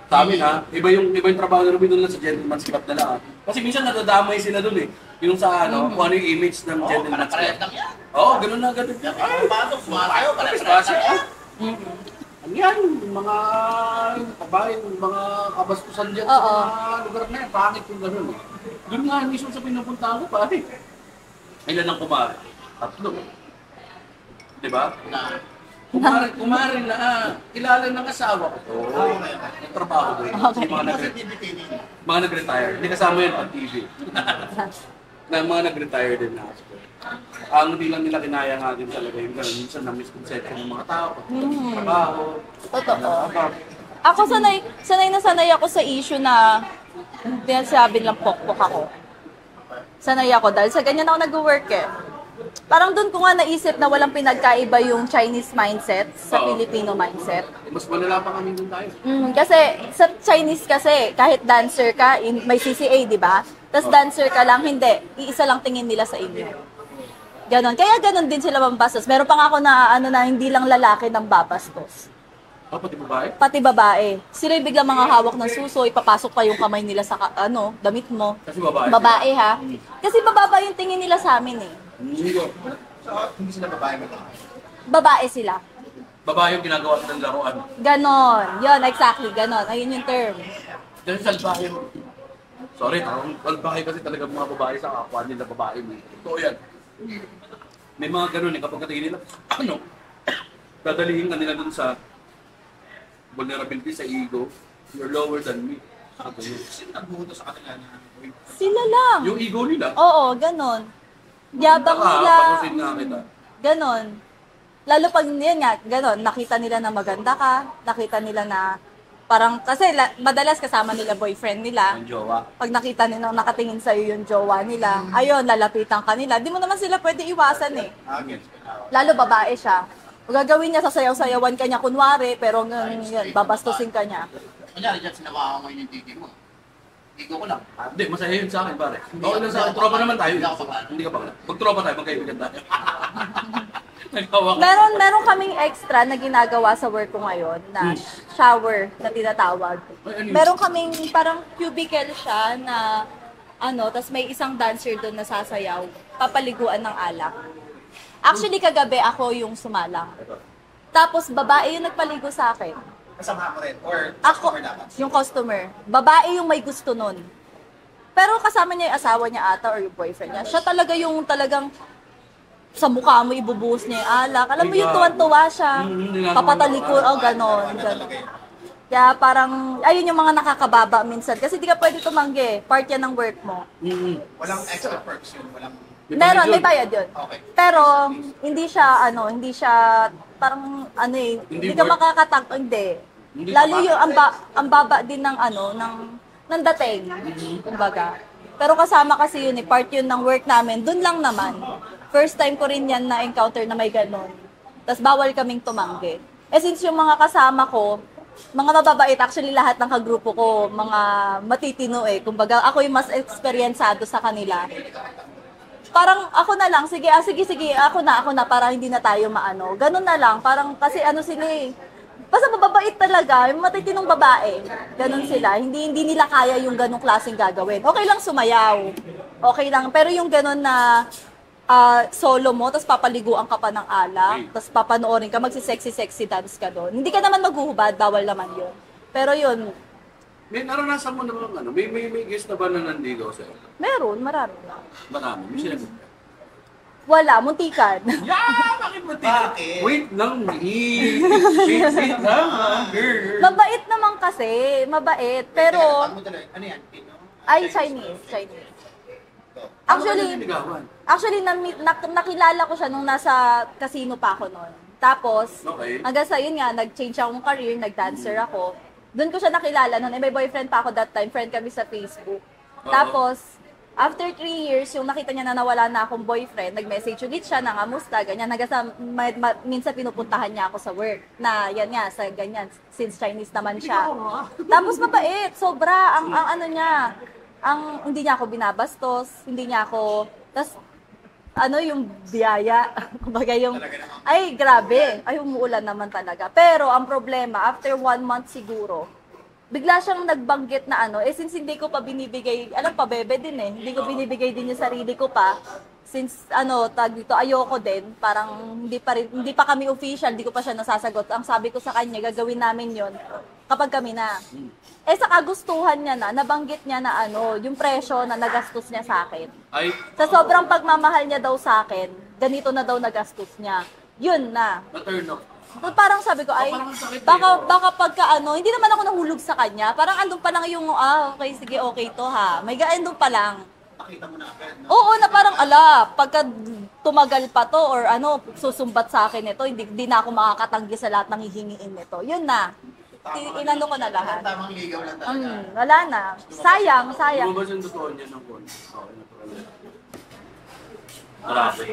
Sa amin iba yung trabaho na rin doon lang sa gentleman's club na lang. Kasi minsan nadadamay sila doon eh. Yung sa kung ano yung image ng gentleman's club. Oo, ganun na ganun yan.
Paano? Sumasayo? Parehas
Ano yan? Mga babae, mga kabastusan dyan sa mga lugar na yan. Pangit yung ganun eh. Doon nga, mismo sa pinupunta ko pa eh. Ilan ang kumari? 3. Diba? Kumari na kilala ng asawa ko. Yung trabaho ko. Mga nag-retire. Hindi kasama yan pag TV. Na mga nag-retire din na. Ang hindi lang nila kinaya nga din talaga yung gano'n. Minsan na misconception ng mga tao. Trabaho.
Totoo. Ako sanay ako sa issue na sinasabi lang pokpok ako. Sanay ako dahil sa ganyan ako nag-work eh. Parang doon ko nga naisip na walang pinagkaiba yung Chinese mindset sa Filipino mindset.
Mas malala pa kami doon tayo.
Kasi sa Chinese kasi, kahit dancer ka, may CCA, di ba? Tapos dancer ka lang, hindi. Iisa lang tingin nila sa inyo. Ganon. Kaya ganon din sila mambastos. Meron pa nga ako na hindi lang lalaki ng babastos.
Pati babae?
Pati babae. Sila yung biglang mga hawak ng suso, ipapasok pa yung kamay nila sa damit mo.
Kasi babae.
Babae ha. Kasi bababa yung tingin nila sa amin eh.
So, hindi sila babae mo.
Babae sila.
Babae yung ginagawa ng laruan.
Ganon. Yun, exactly. Ganon. Ayun yung term.
Dahil salbahe mo. Sorry, salbahe kasi talaga mga babae sa kapwa nila babae mo. Totoo yan. May mga ganun eh, kapag katingin nila, dadalihin ka nila dun sa vulnerability, sa ego. You're lower than me.
Sino nagbuto sa kanila na...
Sila lang.
Yung ego nila.
Oo, ganon. Yabang nila.
Pakusin nga kita.
Ganon. Lalo pag yan nga, gano'n, nakita nila na maganda ka, nakita nila na parang, kasi madalas kasama nila boyfriend nila.
Ang jowa.
Pag nakita nila nakatingin sa'yo yung jowa nila, ayun, lalapitan ka nila. Di mo naman sila pwede iwasan eh. Lalo babae siya. Gagawin niya, sasayaw-sayawan ka niya kunwari, pero yun, babastusin ka niya.
Kunyari dyan, sinabahan mo yung titi mo. Tigo ko lang.
Hindi, masaya yun sa akin, pare. Okay lang sa akin. Tropa naman tayo. Hindi ka bakla. Pag-tropa tayo, magkaibigan tayo. Nagkawak.
Meron kaming extra na ginagawa sa work ko ngayon na shower na tinatawag. Meron kaming parang cubicle siya na tas may isang dancer doon na sasayaw, papaliguan ng alak. Actually, kagabi ako yung sumalang. Tapos babae yung nagpaligo sa akin.
Kasama mo rin? Or
Ako,
customer dapat?
yung customer. Babae yung may gusto nun. Pero kasama niya yung asawa niya ata or yung boyfriend niya. Siya talaga yung talagang sa mukha mo ibubuhos niya yung alak. Alam mo yung tuwan-tuwa siya. Papatalikod, ganon. Kaya parang, ayun yung mga nakakababa minsan. Kasi di ka pwede tumanggi. Part yan ng work mo.
Walang extra perks yun? Walang...
Meron, may bayad yun.
Okay.
Pero, hindi siya, parang, hindi ka hindi. Lalo yung, ang baba din ng, ng dating, kumbaga. Pero kasama kasi yun, part yun ng work namin, dun lang naman. First time ko rin yan na-encounter na may ganon. Tapos bawal kaming tumanggi. Since yung mga kasama ko, mga mababait, actually lahat ng kagrupo ko, mga matitino Kumbaga, ako yung mas eksperyensado sa kanila. Parang ako na lang, sige, ako na, para hindi na tayo maano. Ganun na lang, parang kasi sila basta mababait talaga, yung matitinong babae. Ganun sila, hindi nila kaya yung ganung klaseng gagawin. Okay lang sumayaw, okay lang, pero yung ganun na solo mo, tapos papaliguan ka pa ng alak, tapos papanoorin ka, magsisexy-sexy dance ka doon. Hindi ka naman maghuhubad, bawal naman yun. Pero yun,
May naranasan mo naman may guest na ba na nandigaw sa'yo?
meron, marami na.
Marami. May sinagot ka.
Wala, muntikan.
Bakit mo
Bakit?
Wait lang, wait lang, girl.
Mabait naman kasi, mabait. Pero,
Ano yan? Pino?
ay, Chinese.
Ano niligawan?
Actually, nakilala ko siya nung nasa casino pa ako noon. Tapos,
Okay.
hanggang sa yun nga, nag-change akong career, nag-dancer ako. Doon ko siya nakilala noon. May boyfriend pa ako that time, friend kami sa Facebook. Tapos, after 3 years, yung nakita niya na nawala na akong boyfriend, nag-message ulit siya, nangamusta, ganyan. Hanggang sa, minsan pinupuntahan niya ako sa work. Na, yan nga, sa ganyan, since Chinese naman siya. Tapos mabait, sobra, ang hindi niya ako binabastos, hindi niya ako, tas, yung biyaya, kumbaga yung, ay, grabe, ay, umuulan naman talaga. Pero, ang problema, after 1 month siguro, bigla siyang nagbanggit na since hindi ko pa binibigay, pabebe din hindi ko binibigay din yung sarili ko pa, since, tag dito, ayoko din, parang, hindi pa kami official, hindi ko pa siya nasasagot. Ang sabi ko sa kanya, gagawin namin yon kapag kami na. Sa kagustuhan niya nabanggit niya na yung presyo na nagastos niya sa akin.
Ay,
Sa sobrang pagmamahal niya daw sa akin, ganito na daw nagastos niya. Yun na.
na-turn off.
Parang sabi ko, ay,
parang sakit
baka pagka hindi naman ako nahulog sa kanya. Parang andun pa lang yung, okay, sige, okay to ha. May andun pa lang.
Nakita mo na agad, no?
Oo, na parang, pagka tumagal pa to or susumbat sa akin ito, hindi na ako makakatanggi sa lahat ng hihingiin nito. Yun na. Inano ko na lahat.
Tamang ligaw lang talaga.
Wala na. Sayang.
Lumabas yung totoo niya ng phone. Okay, natural. Marami.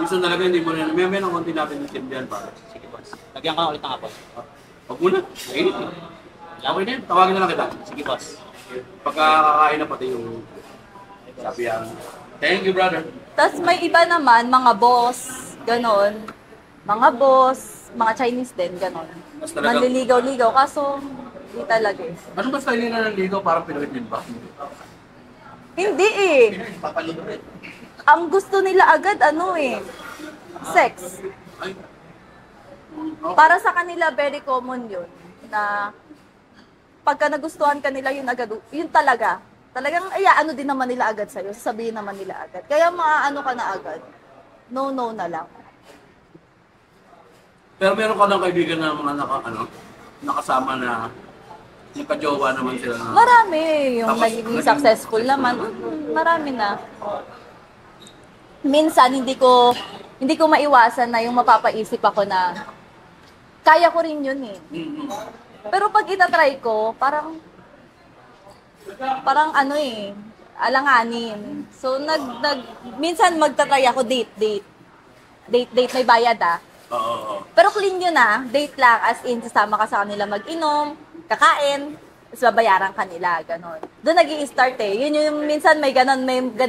Minsan talaga hindi mo rin, may ng konti natin itindihan para.
Sige, boss. Lagyan ka ulit ng apos.
Huwag muna. Mainit. Okay na yun. Tawagin na lang kita.
Sige, boss.
Pagkakakain na pati yung sabi yan. Thank you, brother.
Tapos may iba naman, mga boss, ganon. Mga boss, mga Chinese din, ganon.
Mas talaga-
Manliligaw-ligaw, kaso hindi talaga
Ano ba style nila ng ligaw para Pinoy din ba?
Hindi
Papaligo rin.
Ang gusto nila agad, sex.
Ay.
Para sa kanila, very common yun. Na pagka nagustuhan ka nila, yun agad, yun talaga. Talagang, din naman nila agad sa'yo. Sasabihin naman nila agad. Kaya maaano ka na agad. No na lang.
Pero meron ka ng kaibigan na mga nakasama na nagka-jowa naman sila na.
Marami. Yung
Tapos,
nagiging successful naman. Marami na. Minsan, hindi ko hindi ko maiwasan na yung mapapaisip ako na kaya ko rin yun eh. Pero pag itatry ko, parang ano eh, alanganin. So, minsan magtatry ako date, may bayad ah.
Oo.
Pero clean yun ah, date lang, as in, sasama ka sa kanila mag-inom, kakain, tapos babayaran kanila, ganon. Doon nag-i-start eh. Yun yung minsan may ganon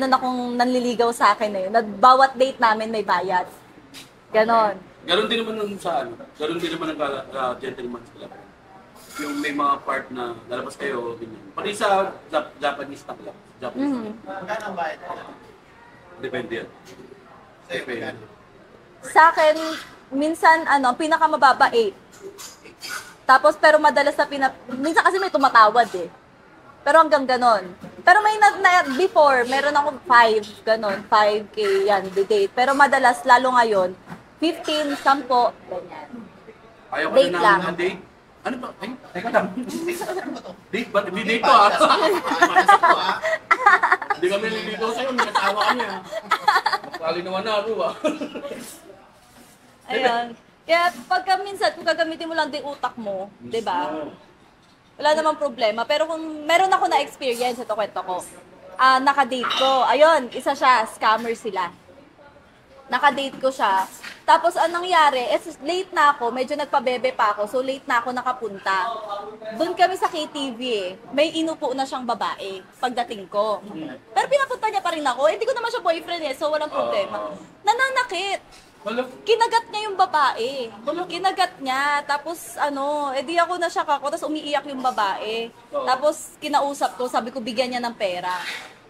akong nanliligaw sa akin eh. Bawat date namin may bayad. Ganon.
Ganon din naman ng sa ano, ganon din naman ng gentleman's club. Yung may mga part na lalabas kayo, ganyan. Pati sa Japanese club.
Magkano ang bayad ko?
Depende yan.
Sa'yo, magkano?
Sa akin, minsan, pinakamababa 8. Tapos, pero madalas minsan kasi may tumatawad eh. Pero hanggang ganon. Pero may before, meron ako 5, ganon, 5K yan, the date. Pero madalas, lalo ngayon, 15, 10, ganyan.
Ayaw ko
Date
na
lang.
namin ng date. Ano ba? Ay, teka lang. Date ba? Hindi date to ah. Hindi kami nililigaw sa'yo, may asawa kami ah. Magkalinawan na ako ah.
Ayun. Kaya pagka minsan, kung gagamitin mo lang din utak mo, di ba? Wala namang problema. Pero kung meron ako na experience, ito kwento ko. Nakadate ko. Ayun, isa siya, scammer sila. Nakadate ko siya. Tapos anong nangyari, late na ako, medyo nagpabebe pa ako, so late na ako nakapunta. Doon kami sa KTV eh. May inupo na siyang babae pagdating ko. Pero pinapunta niya pa rin ako. Hindi ko naman siya boyfriend eh, so walang problema. Nananakit. Kinagat niya yung babae. Kinagat niya. Tapos edi ako na siya kako, tapos umiiyak yung babae. Tapos kinausap ko, sabi ko bigyan niya ng pera.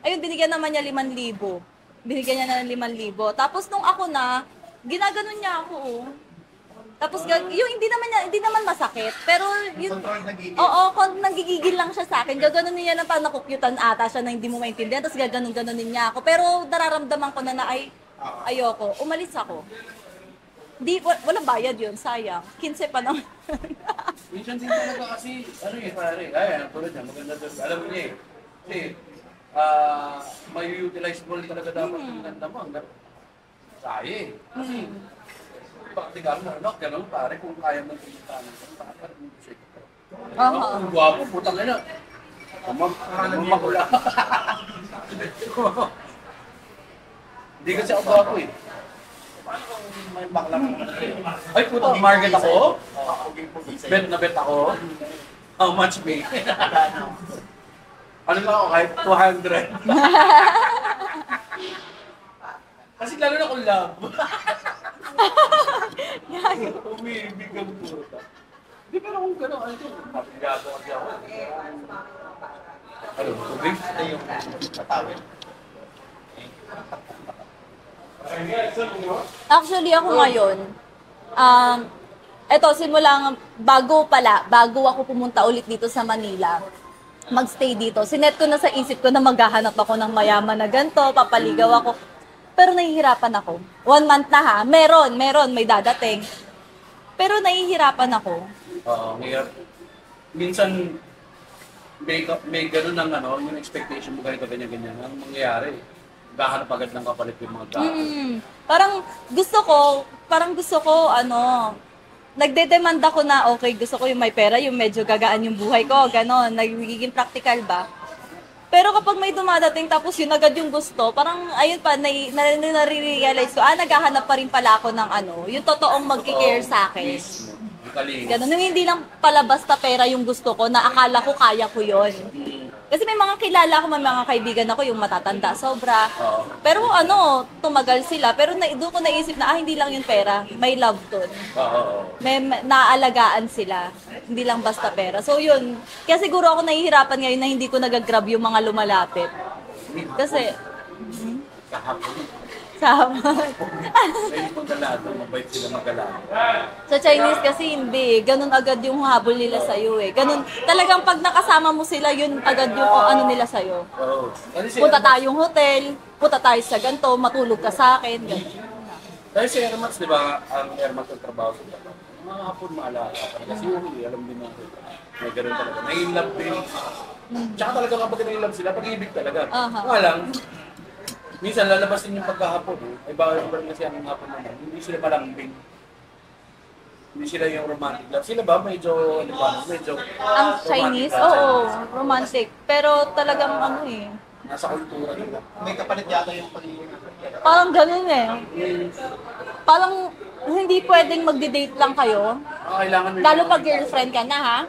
Ayun, binigyan naman niya 5,000. Binigyan niya na ng 5,000. Tapos nung ako na, ginaganon niya ako oh. Tapos yung hindi naman masakit, pero yun, oo, nagigigil lang siya sa akin. Gaganon niya na parang nakukyutan ata siya na hindi mo maintindihan, tapos gaganon-ganonin niya ako. Pero nararamdaman ko na ayoko, umalis ako. Walang bayad yun, sayang. 15 pa naman.
Minsan din talaga kasi, pare, tulad niya, maganda doon. Alam mo niya eh. Kasi, may utilize mo rin talaga dapat yung ganda mo. Saye. Kasi, practical mo, ganun pare, kung kaya mo pumunta ng pare, music. Ang guwapo, putang ina. Mamakula. Hindi kasi ako guwapo eh. Paano kung may bakla mo naman sa'yo? Ay, putang market ako? Bet na bet ako? How much me? Ano lang ako, kahit 200. Kasi lalo na kung love. Umiibig ang puta. Hindi, pero kung gano'n, mapigado kasi ako. Ano, tubig?
Ito yung tatawin.
Actually, ako ngayon, bago ako pumunta ulit dito sa Manila, magstay dito. Sinet ko na sa isip ko na maghahanap ako ng mayaman na ganito, papaligaw ako. Pero nahihirapan ako. 1 month na ha. Meron, may dadating. Pero nahihirapan ako.
Oo, minsan, may gano'n ng yung expectation mo ganito, ganyan. Ang mangyayari, gahanap agad ng kapalit yung mga tao.
Parang gusto ko, nagde-demand ako na, okay, gusto ko yung may pera, yung medyo gagaan yung buhay ko, gano'n, nagiging practical ba? Pero kapag may dumadating tapos yun agad yung gusto, parang ayun pa, nare-realize ko, naghahanap pa rin pala ako ng yung totoong magki-care sa akin. Ganun, yung hindi lang pala basta pera yung gusto ko, na akala ko kaya ko yun. Kasi may mga kilala ko, may mga kaibigan ako yung matatanda sobra. Pero tumagal sila. Pero doon ko naisip na, hindi lang yung pera. May love dun. May naaalagaan sila. Hindi lang basta pera. So yun. Kaya siguro ako nahihirapan ngayon na hindi ko nag-grab yung mga lumalapit. Kasi, sama.
May pagkalado, mabait sila magalado.
Sa Chinese kasi hindi. Ganun agad yung habol nila sa'yo eh. Ganun. Talagang pag nakasama mo sila, yun agad yung nila sa'yo. Punta tayong hotel, punta tayo sa ganito, matulog ka sa akin. Ganun.
Dahil si Airmax, di ba, ang Airmax ang trabaho sa mga hapon maalala. Kasi yung alam din natin. May ganun talaga. Nai-love din. Tsaka talaga kapag nai-love sila, pag-ibig talaga. Nga lang, Minsan lalabas din yung pagkahapon. Ay bawal kasi ang hapon naman. Hindi sila malambing. Hindi sila yung romantic love. Sila ba medyo, ano ba, medyo
Ang Chinese, oo, romantic. Pero talagang
nasa kultura nila.
May kapalit yata yung pagiging.
parang ganun eh. Parang hindi pwedeng magdi-date lang kayo.
Kailangan mo
Lalo pag girlfriend ka na ha.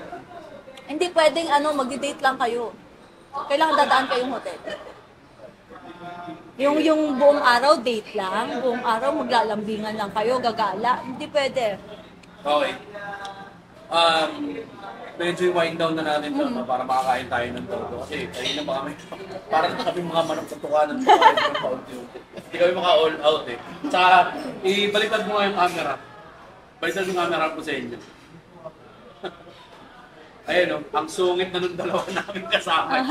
Hindi pwedeng magdi-date lang kayo. Kailangan dadaan kayong hotel. Yung buong araw date lang, buong araw maglalambingan lang kayo, gagala. Hindi pwede.
Okay. Medyo wind down na natin to para makakain tayo ng todo. Kasi kanina pa kami, parang kami mga manok sa tukanan ng paunti-unti. Hindi kami maka-all out eh. Tsaka, ibaliktad mo nga yung camera. Baliktad yung camera ko sa inyo. Ayan ang sungit na nung dalawa namin kasama.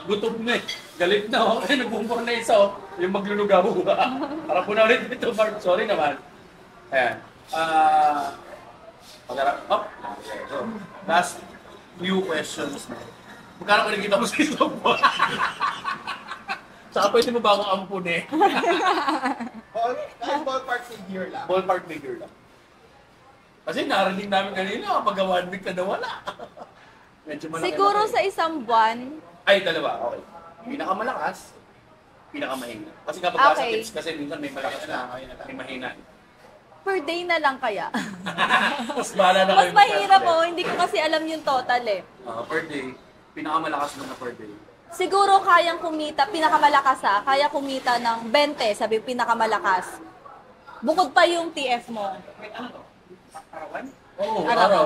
Gutom na eh. Galit na nagbumbor na isa yung maglulugaw. Para po na ulit dito, Mark. Sorry naman. Ayan. Last few questions na. Magkano kinikita mo sa isang buwan? Saka pwede mo ba akong ampun eh?
Kahit ballpark figure lang.
Ballpark figure lang. Kasi narinig namin kanina, kapag 1 week na wala. Medyo malaki.
Siguro sa isang buwan,
Ay, dalawa. Okay. Pinakamalakas, pinakamahina. Kasi kapag sa
Okay.
tips kasi minsan may malakas na, may mahina.
per day na lang kaya.
Mas bahala na
Mas
kayo
mahirap
mag-calculate.
hindi ko kasi alam yung total eh.
Per day, pinakamalakas mo na per day.
Siguro kayang kumita, pinakamalakas kaya kumita ng 20, sabi pinakamalakas. Bukod pa yung TF mo.
Oo,
Araw.
araw.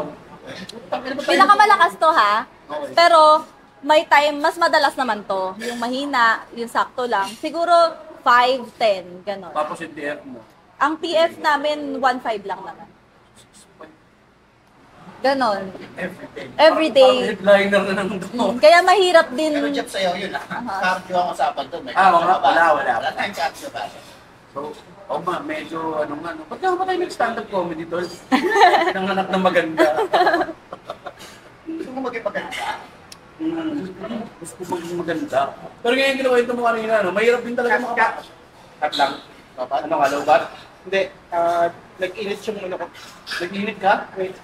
Pinakamalakas to ha,
Okay.
pero may time, mas madalas naman to. Yung mahina, yung sakto lang. Siguro 5, 10, gano'n.
Tapos yung TF mo.
Ang TF namin, 1.5 lang naman. Ganon. Every day.
Parang headliner na ng doon.
Kaya mahirap din.
Pero Jeff, sa'yo yun Cardio ang usapan to.
Wala.
Wala tayong cardio ba?
So, medyo ba't ka ba tayo nag-stand-up comedy tol? Pinanganak na maganda.
Gusto mo maging maganda?
Gusto ko maging maganda. Pero ngayon ginawa yung mo kanina, mahirap din talaga Cut lang. Ano ka, low bat?
Hindi, nag-init yung ano ko.
Nag-init ka?
Wait.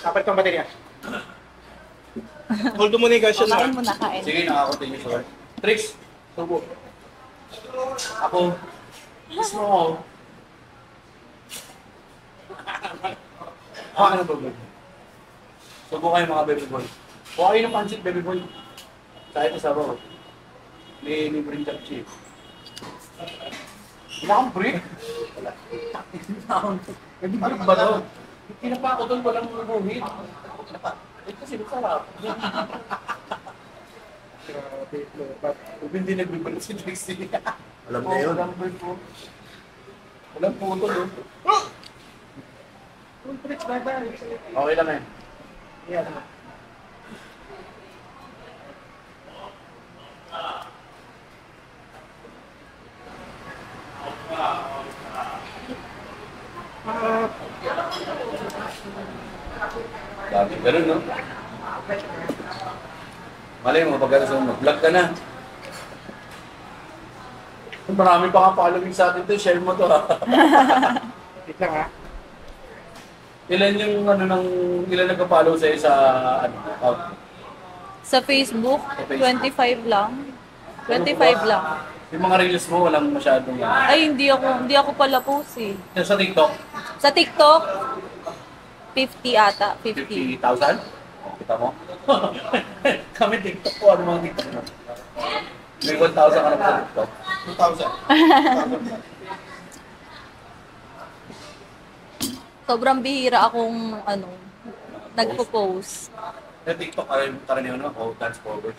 Kapalit pang baterya. Hold mo na yung gasyon
Kain mo na, kain.
Sige, nakakontinue sir. Tricks, subo. Ako, mismo ako. Ano ba ba? Subo kayo mga baby boy. Kuha kayo ng pancit baby boy. Kahit isa ba? May libreng chapchi. Wala kang break? Wala. May break ba daw? Pinapa ako doon, walang bubuhin. Kasi masarap. Hindi nagbibalik si Trixie. Alam na yun. Walang puto doon. Okay lang eh. Dami, ganun no? Malay mo, pag mag-vlog ka na. Marami pa nga following sa atin to, share mo to ha.
Wait lang ha.
Ilan yung ilan nagka-follow sa'yo sa
Sa Facebook,
Sa Facebook.
25 lang. 25 lang.
Yung mga reels mo, walang masyadong
Ay, hindi ako pala post eh.
Yung sa TikTok,
Sa TikTok, 50 ata, 50.
50,000? Kita mo? Kami TikTok po, ano mga TikTok mo? May 1,000 ka na sa TikTok.
2,000.
Sobrang bihira akong nagpo-post.
Sa TikTok, karaniwan naman, dance covers.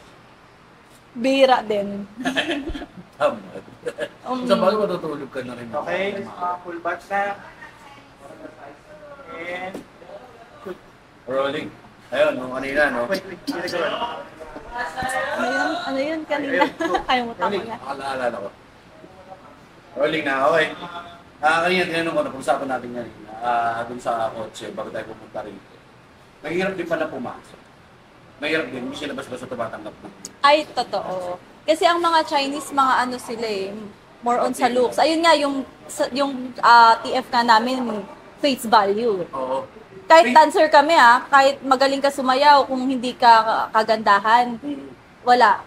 Bihira din.
Tamad. Sa bagay, matutulog ka na rin.
Okay, full batch na. And...
Rolling. Ayun, nung kanina, no?
Wait, ginagawa.
Ano yun kanina? Ayaw mo tama
Rolling,
na.
naalala ko. Rolling na, okay. Kanina, tinanong ko, napag-usapan natin yan. Doon sa kotse, bago tayo pupunta rito. Mahirap din pala pumasok. Mahirap din, hindi sila basta-basta tumatanggap na.
Ay, totoo. Kasi ang mga Chinese, mga ano sila eh, more on sa looks. Ayun nga, yung TF nga namin, face value.
Oo.
Kahit dancer kami kahit magaling ka sumayaw, kung hindi ka kagandahan, wala.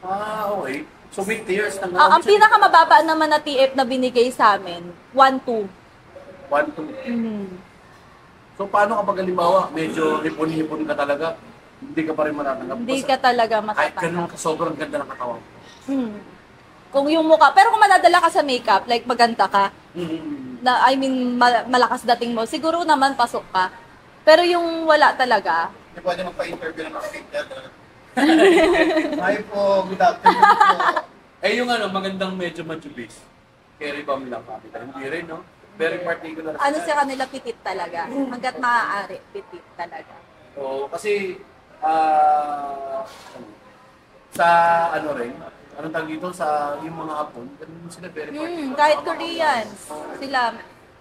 Okay. So may tiers na
Ang pinakamababa naman na TF na binigay sa amin, 1-2.
1-2. So paano kapag halimbawa, medyo hipon-hipon ka talaga, hindi ka pa rin matatanggap?
Hindi ka talaga
Kahit ganun,
matatanggap.
sobrang ganda ng katawan.
Kung yung mukha, pero kung madadala ka sa makeup, like maganda ka, na I mean malakas dating mo, siguro naman pasok ka. Pero yung wala talaga,
Hindi pwede magpa-interview ng mga fitness. Hi po, good afternoon po.
Eh yung magandang medyo matubis. Carry bomb lang kami. Hindi rin, no? Very particular.
ano sa kanila pitit talaga. Hanggat maaari, pitit talaga.
Oo, kasi sa rin, anong tawag dito, sa yung mga Hapon, ganun sila very particular.
Kahit Koreans, sila,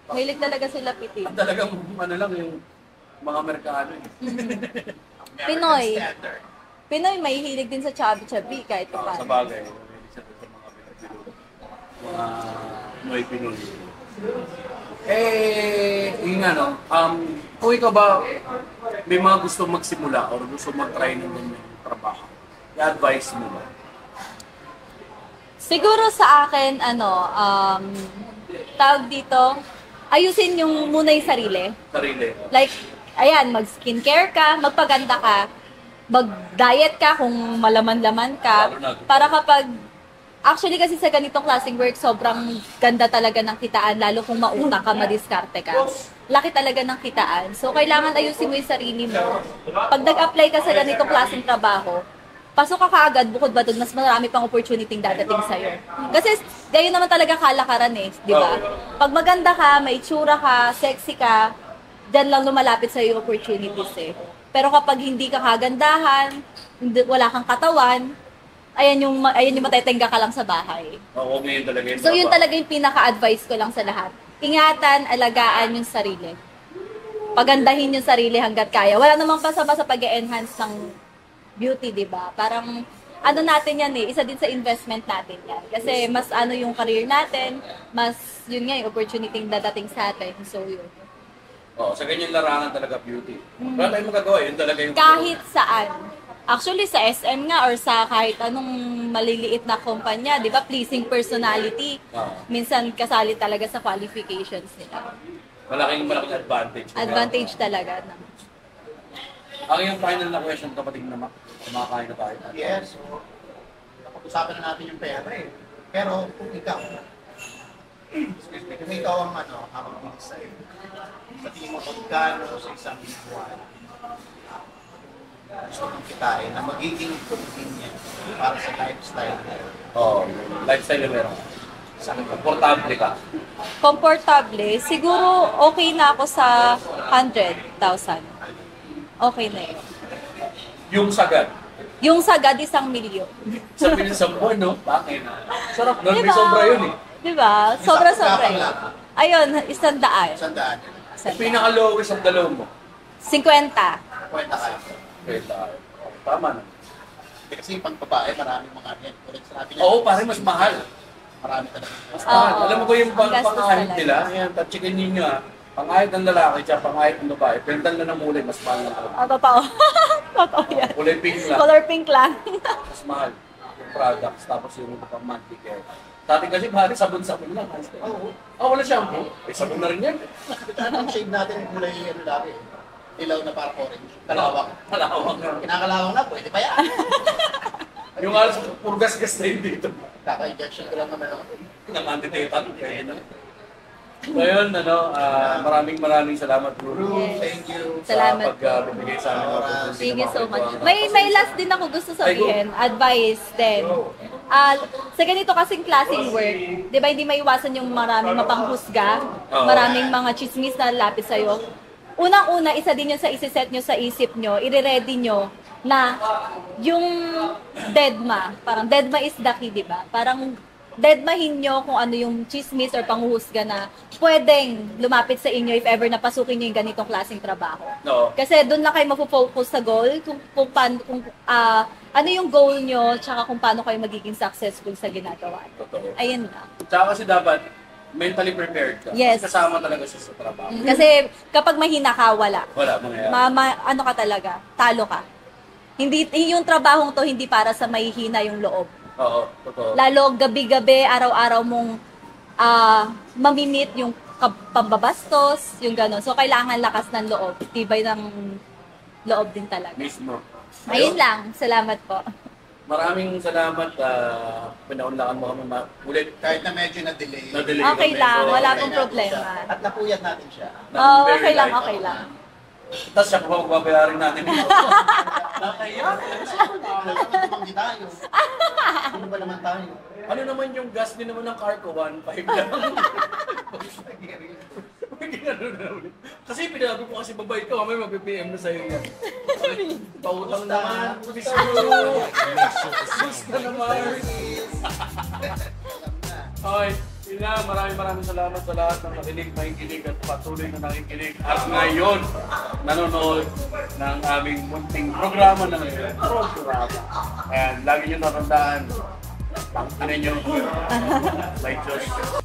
mahilig talaga sila pitit.
At talagang lang yung mga Amerikano.
Pinoy.
Standard.
Pinoy, may hilig din sa chubby-chubby kahit
Sa
pa.
bagay, isa to sa mga Pilipino. Mga Noy Pinoy. Yun kung ikaw ba may mga gusto magsimula or gusto mag-try ng ganyan trabaho, i-advise mo ba?
Siguro sa akin, tawag dito, ayusin yung muna yung sarili.
Sarili.
Like, ayan, mag-skincare ka, magpaganda ka, mag-diet ka kung malaman-laman ka, para kapag, actually kasi sa ganitong klaseng work, sobrang ganda talaga ng kitaan, lalo kung mautang ka, madiskarte ka. Laki talaga ng kitaan. So, kailangan ayusin mo yung sarili mo. Pag nag-apply ka sa ganitong klaseng trabaho, pasok ka kaagad, bukod ba doon, mas marami pang opportunity dadating sa'yo. Kasi, gayon naman talaga kalakaran di ba? Pag maganda ka, may itsura ka, sexy ka, dyan lang lumalapit sa'yo yung opportunities Pero kapag hindi ka kagandahan, wala kang katawan, ayan yung matetenga ka lang sa bahay.
Oo, ngayon talaga yun.
So, yun talaga yung pinaka-advice ko lang sa lahat. Ingatan, alagaan yung sarili. Pagandahin yung sarili hanggat kaya. Wala namang pasama sa pag-enhance ng beauty, di ba? Parang, natin yan isa din sa investment natin yan. Kasi mas yung career natin, mas yun nga yung opportunity dadating sa atin. So, yun.
Sa ganyan larangan talaga beauty. Wala tayong magagawa, yun talaga yung...
Kahit saan. Actually, sa SM nga or sa kahit anong maliliit na kumpanya, di ba, pleasing personality. Minsan kasali talaga sa qualifications nila.
Malaking advantage.
Advantage talaga.
Ang yung final na question, kapatid na kumakain na tayo.
Yes, so, napag-usapan na natin yung pera Pero kung ikaw, excuse me, kung ikaw ang mag-decide, sa tingin mo pagkano sa isang buwan, gusto mong kitain na magiging convenient para sa lifestyle mo.
Lifestyle na meron. Komportable ka.
Komportable, siguro okay na ako sa 100,000. Okay na yun.
Yung sagad.
Yung sagad, 1 milyon.
Sa pinisang buwan, no? Bakit? Sarap nun, may
Diba?
sobra yun
Diba? Sobra-sobra
Isang
yun. Ayun, 100.
Sandaan.
Ang pinaka-lowest ang dalawang mo.
50.
Kwenta kayo.
Tama na.
Kasi pang babae, maraming mga yan. Tulad sa natin
Oo, pare, mas mahal.
Marami talaga.
Mas mahal.
Oo.
Alam mo ko yung
Ang gastos
pangahit
talaga.
nila? Ayan, chicken ninyo pangahit ng lalaki, tsaka pangahit ng babae. Pintan na ng mulay, mas mahal na ito.
Totoo. Totoo yan.
Kulay pink lang.
Color pink lang.
Mas mahal. Yung products, tapos yung pang monthly care. Sa atin kasi mahal, sabon-sabon lang.
Oo.
Wala shampoo. Sabon na rin yan.
Ang shade natin yung kulay lagi. Ilaw na parang orange. Kalawak.
Malawak na.
Kinakalawang na, pwede pa yan.
Yung alas, puro gas-gas na yun dito.
Kaka-injection ko lang naman ako.
Ng antitetan. Kaya na. So yun, maraming salamat, Guru.
Yes.
Thank you.
Salamat
Sa pagbibigay sa amin. ng opportunity
Thank you
na
so much.
makapagkuhan.
May last din ako gusto sabihin. Advice din. Sa ganito kasing klaseng work, di ba hindi maiwasan yung maraming mapanghusga, maraming mga chismis na lalapit sa'yo. Unang-una, isa din yun sa isi-set nyo sa isip nyo, i-ready nyo na yung deadma, parang deadma is the key, di ba? Parang deadmahin nyo kung ano yung chismis or panghuhusga na pwedeng lumapit sa inyo if ever napasukin nyo yung ganitong klaseng trabaho.
No.
Kasi doon lang kayo mapofocus sa goal, ano yung goal nyo, tsaka kung paano kayo magiging successful sa ginagawa.
Totoo.
Ayun na.
Tsaka kasi dapat mentally prepared ka.
Yes.
Kasama talaga siya sa trabaho.
Kasi kapag mahina ka, wala.
Wala, mangyayari.
Ano ka talaga, talo ka. Hindi yung trabahong to hindi para sa mahihina yung loob.
Oo, totoo.
Lalo gabi-gabi, araw-araw mong mamimit yung pambabastos, yung gano'n. So, kailangan lakas ng loob. Tibay ng loob din talaga.
Mismo.
Ayun lang. Salamat po.
Maraming salamat. Pinaunlakan mo kami ulit.
Kahit na medyo na-delay.
Na-delay
Okay
kami.
lang,
So,
wala
okay
pong
natin
problema.
siya. At napuyat natin siya.
Oh,
very
okay lang,
light.
okay lang.
Tapos siya pa magbabayarin natin dito.
Nakaya. Tumanggi tayo. Ano ba naman tayo?
Ano naman yung gas din naman ng car ko? 1.5 lang. Kasi pinabi ko kasi babay ko, mamaya mag-PM na sa'yo yan. Pautang naman. Gusto naman. Okay, yun na. Maraming salamat sa lahat ng nakikinig at patuloy na nakikinig. At ngayon, nanonood ng aming munting programa na ngayon. Programa. And lagi nyo natandaan, tangkinan nyo. May Diyos.